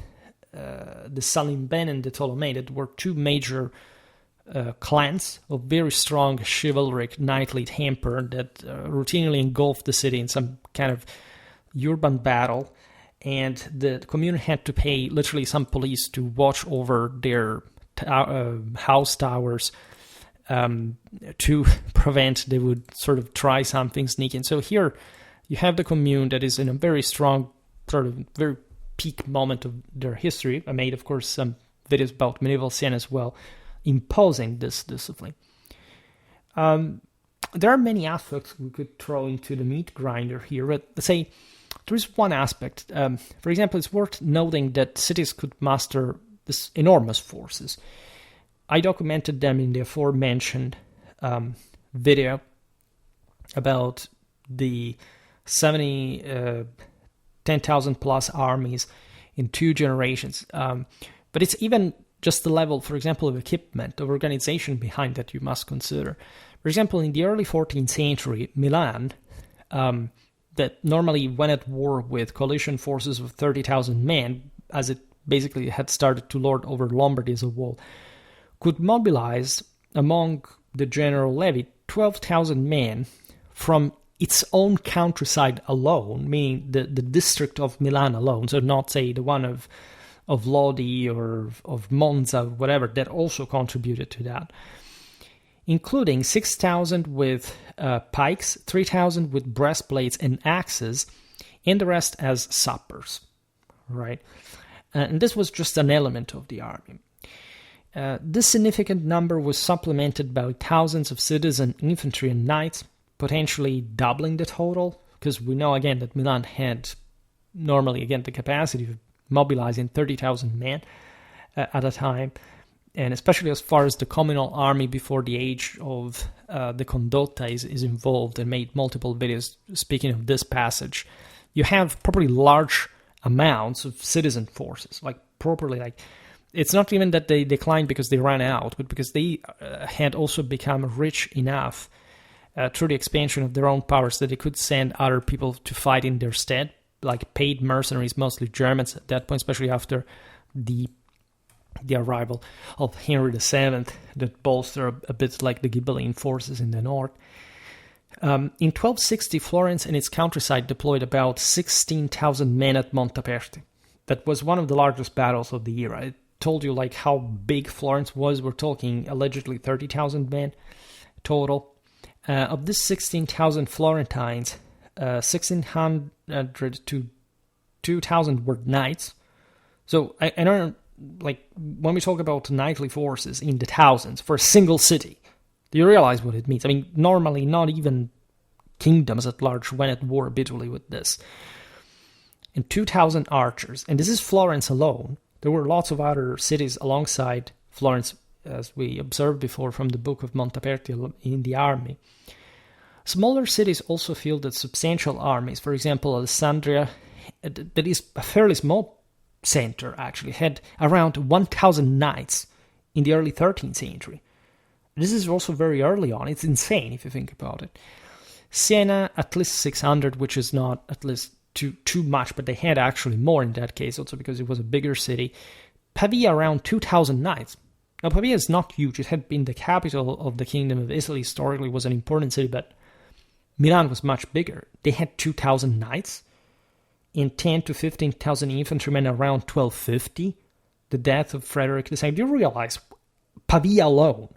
Salimben and the Ptolemy, that were two major clans of very strong chivalric knightly temper that routinely engulfed the city in some kind of urban battle, and the commune had to pay literally some police to watch over their house towers to prevent they would sort of try something sneaky. And so here you have the Commune that is in a very strong, sort of very peak moment of their history. I made, of course, some videos about medieval Siena as well, imposing this discipline. There are many aspects we could throw into the meat grinder here, but let's say there is one aspect. For example, it's worth noting that cities could muster this enormous forces. I documented them in the aforementioned video about the 10,000 plus armies in 2 generations. But it's even just the level, for example, of equipment, of organization behind that you must consider. For example, in the early 14th century, Milan, that normally went at war with coalition forces of 30,000 men, as it basically had started to lord over Lombardy as a whole, could mobilize among the general levy 12,000 men from its own countryside alone, meaning the district of Milan alone, so not, say, the one of Lodi or of Monza, whatever, that also contributed to that, including 6,000 with pikes, 3,000 with breastplates and axes, and the rest as sappers, right? And this was just an element of the army. This significant number was supplemented by thousands of citizen infantry and knights, potentially doubling the total, because we know again that Milan had normally again the capacity of mobilizing 30,000 men at a time, and especially as far as the communal army before the age of the condotta is involved, and made multiple videos speaking of this passage. You have probably large amounts of citizen forces, like properly, like it's not even that they declined because they ran out, but because they had also become rich enough through the expansion of their own powers that they could send other people to fight in their stead, like paid mercenaries, mostly Germans at that point, especially after the arrival of Henry VII, that bolster a bit like the Ghibelline forces in the north. In 1260, Florence and its countryside deployed about 16,000 men at Montaperti. That was one of the largest battles of the era. I told you like how big Florence was. We're talking allegedly 30,000 men total. Of this 16,000 Florentines, 1,600 to 2,000 were knights. So I don't, like, when we talk about knightly forces in the thousands for a single city, do you realize what it means? I mean, normally not even kingdoms at large went at war bitterly with this. And 2,000 archers, and this is Florence alone. There were lots of other cities alongside Florence, as we observed before from the Book of Montaperti in the army. Smaller cities also fielded substantial armies. For example, Alessandria, that is a fairly small center actually, had around 1,000 knights in the early 13th century. This is also very early on. It's insane if you think about it. Siena, at least 600, which is not at least too much, but they had actually more in that case, also because it was a bigger city. Pavia, around 2,000 knights. Now, Pavia is not huge. It had been the capital of the Kingdom of Italy historically, was an important city, but Milan was much bigger. They had 2,000 knights and 10 to 15,000 infantrymen around 1250, the death of Frederick II. Do you realize Pavia alone?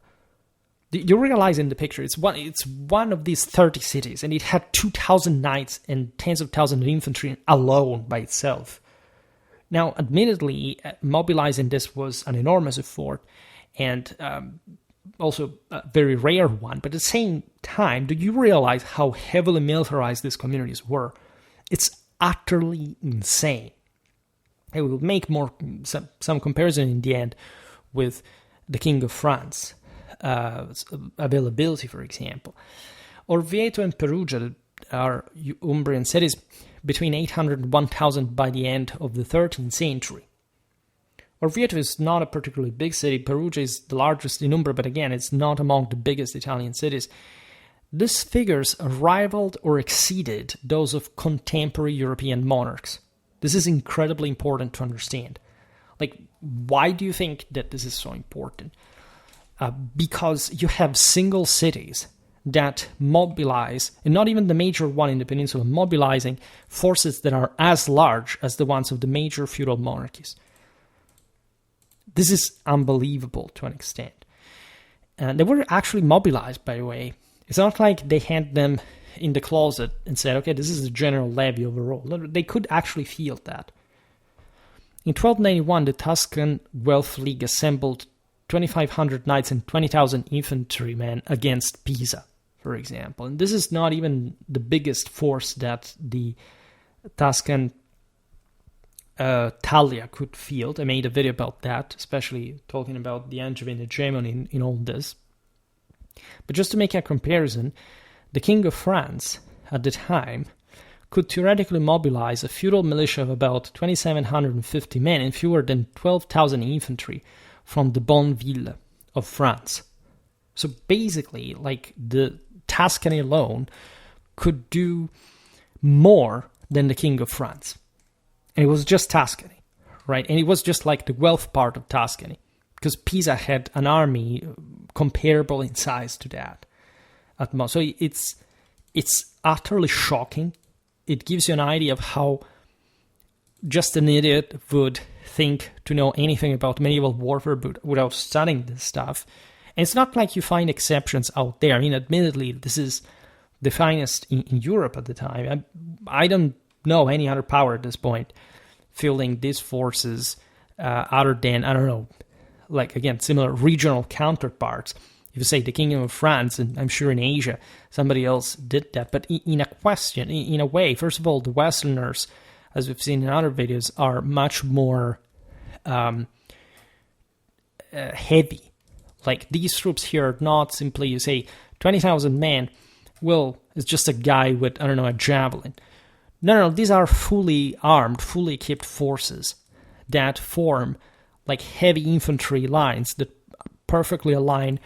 Do you realize in the picture, it's one of these 30 cities, and it had 2,000 knights and tens of thousands of infantry alone by itself. Now, admittedly, mobilizing this was an enormous effort, and also a very rare one. But at the same time, do you realize how heavily militarized these communities were? It's utterly insane. I will make some comparison in the end with the King of France. Availability, for example. Orvieto and Perugia are Umbrian cities between 800 and 1,000 by the end of the 13th century. Orvieto is not a particularly big city. Perugia is the largest in Umbria, but again, it's not among the biggest Italian cities. These figures rivaled or exceeded those of contemporary European monarchs. This is incredibly important to understand. Like, why do you think that this is so important? Because you have single cities that mobilize, and not even the major one in the peninsula, mobilizing forces that are as large as the ones of the major feudal monarchies. This is unbelievable to an extent. And they were actually mobilized, by the way. It's not like they had them in the closet and said, okay, this is the general levy overall. They could actually feel that. In 1291, the Tuscan Wealth League assembled 2,500 knights and 20,000 infantrymen against Pisa, for example. And this is not even the biggest force that the Tuscan Talia could field. I made a video about that, especially talking about the Angevin hegemony in all this. But just to make a comparison, the King of France at the time could theoretically mobilize a feudal militia of about 2,750 men and fewer than 12,000 infantry from the Bonneville of France. So basically, like, the Tuscany alone could do more than the King of France. And it was just Tuscany, right? And it was just like the wealth part of Tuscany, because Pisa had an army comparable in size to that at most. So it's utterly shocking. It gives you an idea of how just an idiot would think to know anything about medieval warfare without studying this stuff. And it's not like you find exceptions out there. I mean, admittedly, this is the finest in Europe at the time. I don't know any other power at this point fielding these forces other than, I don't know, like, again, similar regional counterparts. If you say the Kingdom of France, and I'm sure in Asia somebody else did that. But in a way, first of all, the Westerners, as we've seen in other videos, are much more heavy. Like, these troops here are not simply, you say, 20,000 men, well, it's just a guy with, I don't know, a javelin. No, these are fully armed, fully equipped forces that form like heavy infantry lines that perfectly align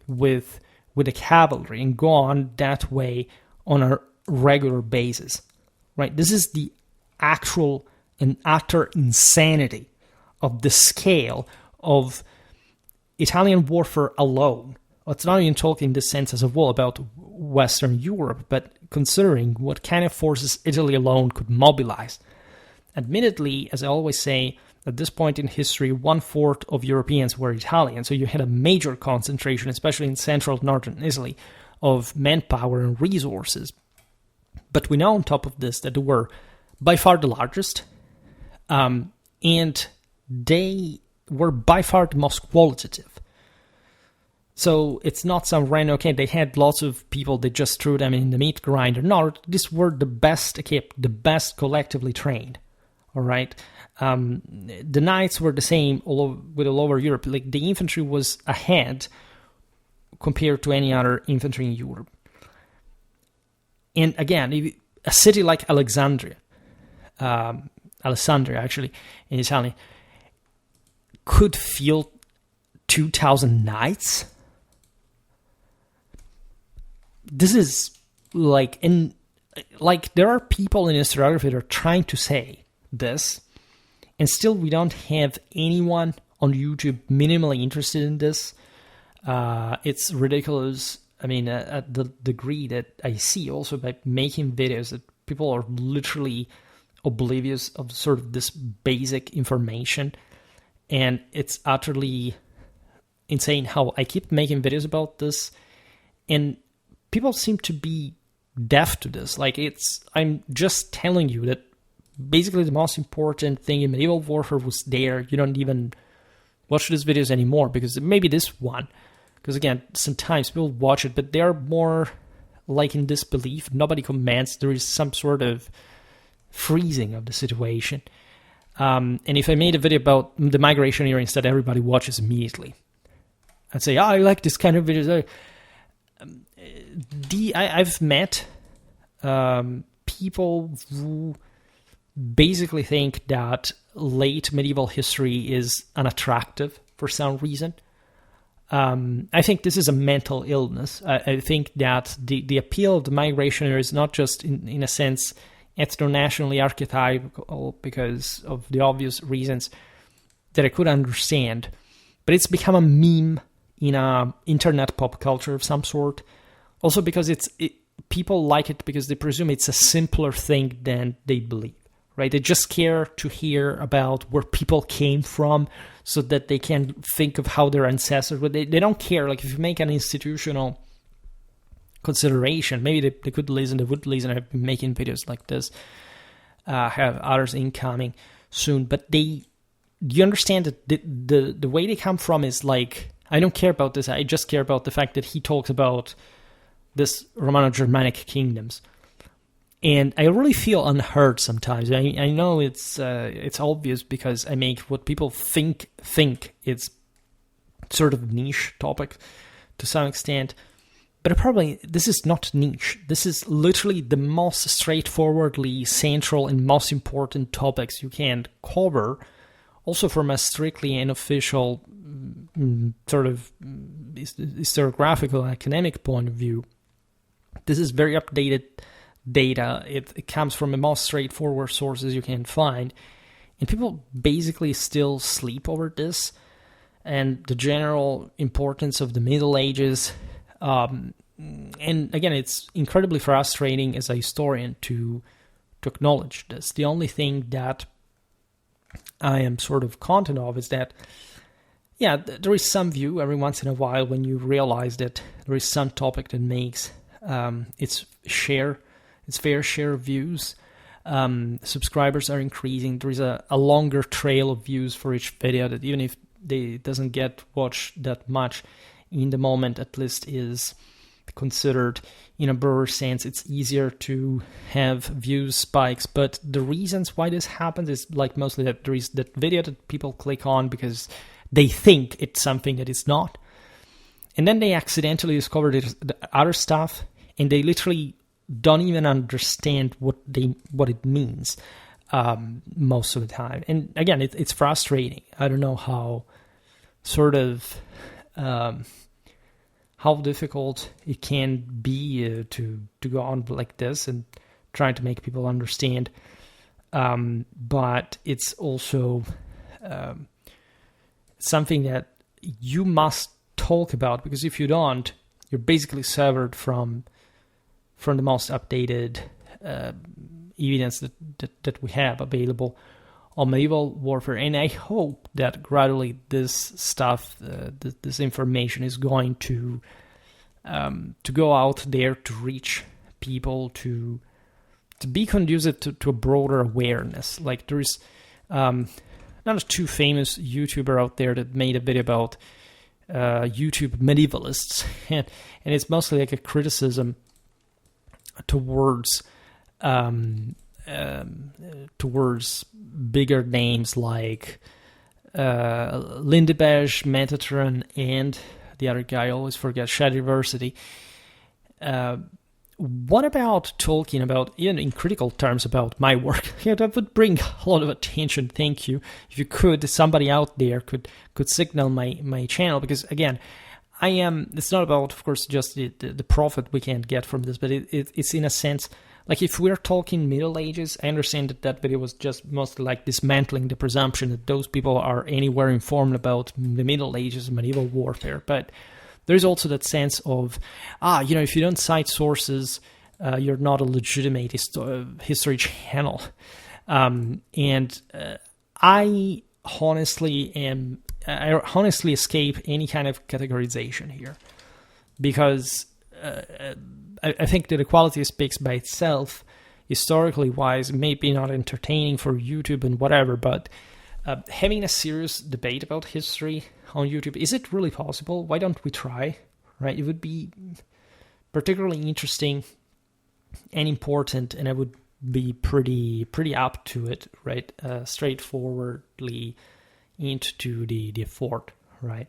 with the cavalry and go on that way on a regular basis, right? This is the actual and utter insanity of the scale of Italian warfare alone. It's not even talking in this sense as a whole about Western Europe, but considering what kind of forces Italy alone could mobilize. Admittedly, as I always say, at this point in history, 1/4 of Europeans were Italian, so you had a major concentration, especially in central northern Italy, of manpower and resources. But we know on top of this that they were by far the largest, and they were by far the most qualitative. So it's not some random, okay, they had lots of people, they just threw them in the meat grinder. No, these were the best equipped, the best collectively trained, all right? The knights were the same with all over Europe. Like, the infantry was ahead compared to any other infantry in Europe. And again, a city like Alexandria actually, in Italy, could field 2,000 knights. This is there are people in historiography that are trying to say this, and still we don't have anyone on YouTube minimally interested in this. It's ridiculous. I mean, at the degree that I see also by making videos that people are literally oblivious of sort of this basic information. And it's utterly insane how I keep making videos about this, and people seem to be deaf to this. Like, I'm just telling you that basically the most important thing in medieval warfare was there. You don't even watch these videos anymore, because maybe this one, because again, sometimes people watch it, but they're more like in disbelief. Nobody comments. There is some sort of freezing of the situation. And if I made a video about the migration era instead, everybody watches immediately. I'd say, I like this kind of videos. I've met people who basically think that late medieval history is unattractive for some reason. I think this is a mental illness. I think that the appeal of the migration era is not just, in a sense, ethno-nationally archetypal because of the obvious reasons that I could understand, but it's become a meme in a internet pop culture of some sort. Also because people like it because they presume it's a simpler thing than they believe, right? They just care to hear about where people came from so that they can think of how their ancestors were. They don't care. Like if you make an institutional consideration, maybe they could listen, they would listen. I've been making videos like this, have others incoming soon. But you understand that the way they come from is like, I don't care about this. I just care about the fact that he talks about this Romano-Germanic kingdoms. And I really feel unheard sometimes. I know it's obvious because I make what people think it's sort of niche topic to some extent. But this is not niche. This is literally the most straightforwardly central and most important topics you can cover, also from a strictly unofficial sort of historiographical academic point of view. This is very updated data. It comes from the most straightforward sources you can find. And people basically still sleep over this and the general importance of the Middle Ages. And again, it's incredibly frustrating as a historian to acknowledge this. The only thing that I am sort of content of is that, yeah, there is some view every once in a while when you realize that there is some topic that makes its fair share of views. Subscribers are increasing. There is a longer trail of views for each video that even if it doesn't get watched that much in the moment, at least is considered in a broader sense. It's easier to have views spikes. But the reasons why this happens is like mostly that there is that video that people click on because they think it's something that it's not. And then they accidentally discover the other stuff, and they literally don't even understand what it means most of the time. And again, it's frustrating. I don't know how how difficult it can be to go on like this and trying to make people understand. But it's also something that you must talk about, because if you don't, you're basically severed from the most updated evidence that we have available on medieval warfare. And I hope that gradually this stuff, this information is going to go out there to reach people, to be conducive to a broader awareness. Like there's not too famous YouTuber out there that made a video about YouTube medievalists, and it's mostly like a criticism towards bigger names like Lindebaj, Metatron, and the other guy I always forget, Shadiversity. What about talking about, even in critical terms, about my work? Yeah, that would bring a lot of attention. Thank you. If you could, somebody out there could signal my channel, because again, it's not about, of course, just the profit we can get from this, but it's in a sense, like if we're talking Middle Ages, I understand that video was just mostly like dismantling the presumption that those people are anywhere informed about the Middle Ages and medieval warfare. But there's also that sense of, if you don't cite sources, you're not a legitimate history channel. And I honestly escape any kind of categorization here, because I think that equality speaks by itself, historically wise. It may be not entertaining for YouTube and whatever, but having a serious debate about history on YouTube, is it really possible? Why don't we try? Right? It would be particularly interesting and important, and I would be pretty up to it, right? Straightforwardly into the effort, right?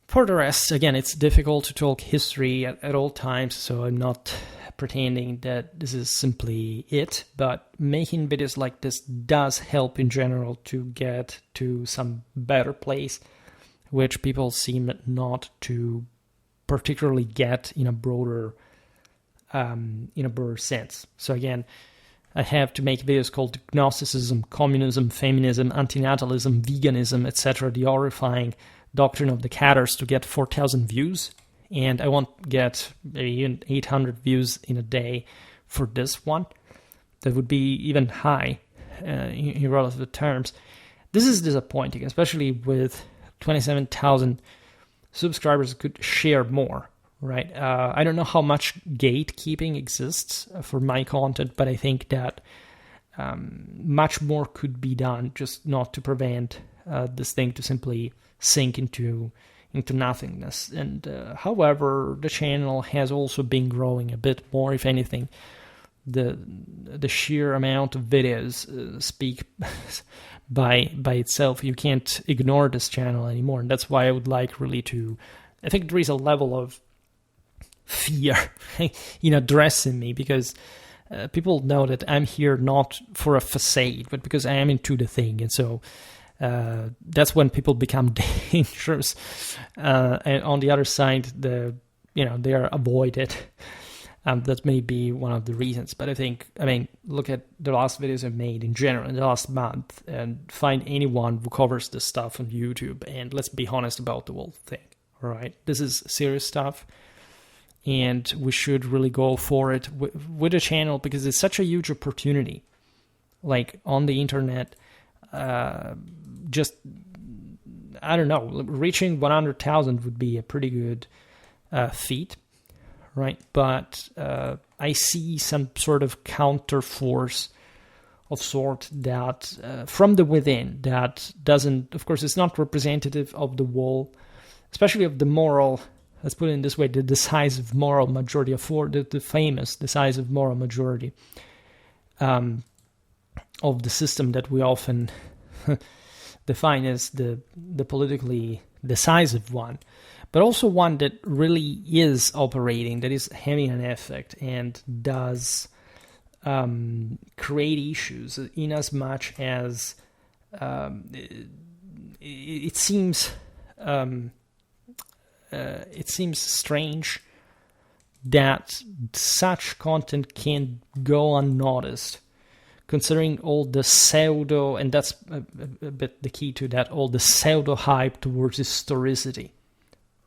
For the rest, again, it's difficult to talk history at all times, so I'm not pretending that this is simply it, but making videos like this does help in general to get to some better place, which people seem not to particularly get in a broader sense. So again, I have to make videos called Gnosticism, Communism, Feminism, Antinatalism, Veganism, etc., the horrifying doctrine of the Cathars, to get 4,000 views, and I won't get maybe 800 views in a day for this one. that would be even high in relative terms. This is disappointing, especially with 27,000 subscribers could share more, right? I don't know how much gatekeeping exists for my content, but I think that much more could be done just not to prevent this thing to simply sink into nothingness. And however, the channel has also been growing a bit more. If anything, the sheer amount of videos speak by itself. You can't ignore this channel anymore, and that's why I would like really to. I think there is a level of fear in addressing me, because people know that I'm here not for a facade, but because I am into the thing, and so that's when people become dangerous. And on the other side, they are avoided. That may be one of the reasons. But I mean, look at the last videos I've made in general in the last month, and find anyone who covers this stuff on YouTube, and let's be honest about the whole thing. All right, this is serious stuff, and we should really go for it with the channel, because it's such a huge opportunity. Like on the internet, just, I don't know, reaching 100,000 would be a pretty good feat, right? But I see some sort of counter force of sort that from the within that doesn't, of course, it's not representative of the whole, especially of the moral, let's put it in this way, the decisive moral majority of the famous decisive moral majority of the system that we often define as the politically decisive one, but also one that really is operating, that is having an effect and does create issues in as much as it seems strange that such content can go unnoticed, considering all the pseudo, and that's a bit the key to that, all the pseudo hype towards historicity,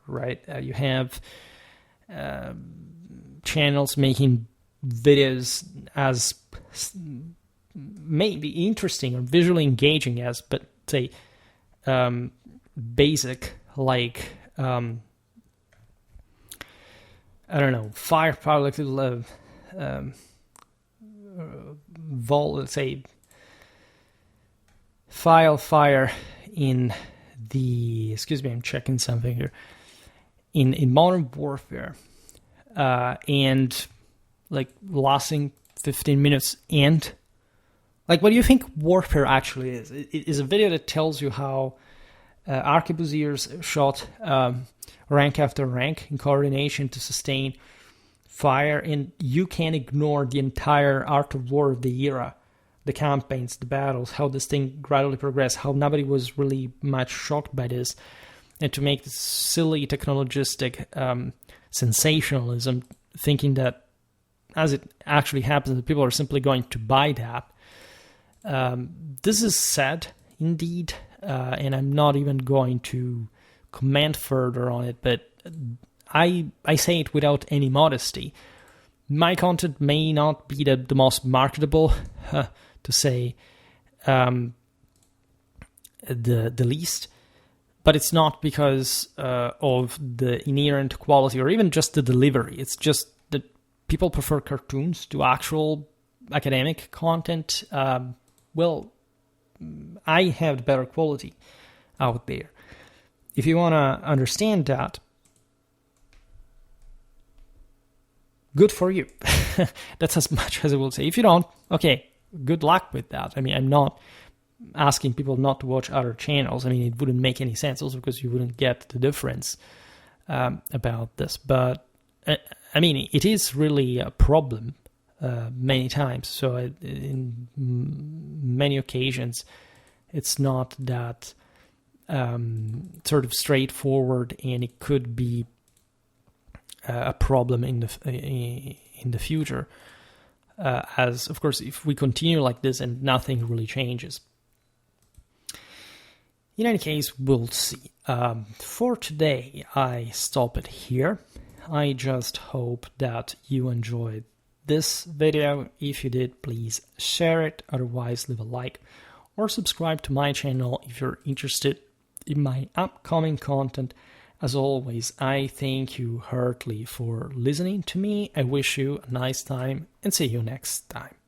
right? You have channels making videos as maybe interesting or visually engaging as, but say basic, like I don't know, firepower, like let's say fire in the, excuse me, I'm checking something here, in modern warfare, and like lasting 15 minutes, and like, what do you think warfare actually is? It is a video that tells you how arquebusiers shot rank after rank in coordination to sustain fire, and you can ignore the entire art of war of the era, the campaigns, the battles, how this thing gradually progressed, how nobody was really much shocked by this, and to make this silly technologistic sensationalism, thinking that as it actually happens, that people are simply going to buy that. This is sad indeed, and I'm not even going to comment further on it, but I say it without any modesty. My content may not be the most marketable, to say the least, but it's not because of the inherent quality or even just the delivery. It's just that people prefer cartoons to actual academic content. Well, I have better quality out there. If you want to understand that, good for you. That's as much as I will say. If you don't, okay, good luck with that. I mean, I'm not asking people not to watch other channels. I mean, it wouldn't make any sense also because you wouldn't get the difference about this. But, I mean, it is really a problem many times. So in many occasions, it's not that sort of straightforward, and it could be a problem in the future, as of course if we continue like this and nothing really changes. In any case, we'll see. For today, I stop it here. I just hope that you enjoyed this video. If you did, please share it, otherwise leave a like or subscribe to my channel if you're interested in my upcoming content. As always, I thank you heartily for listening to me. I wish you a nice time and see you next time.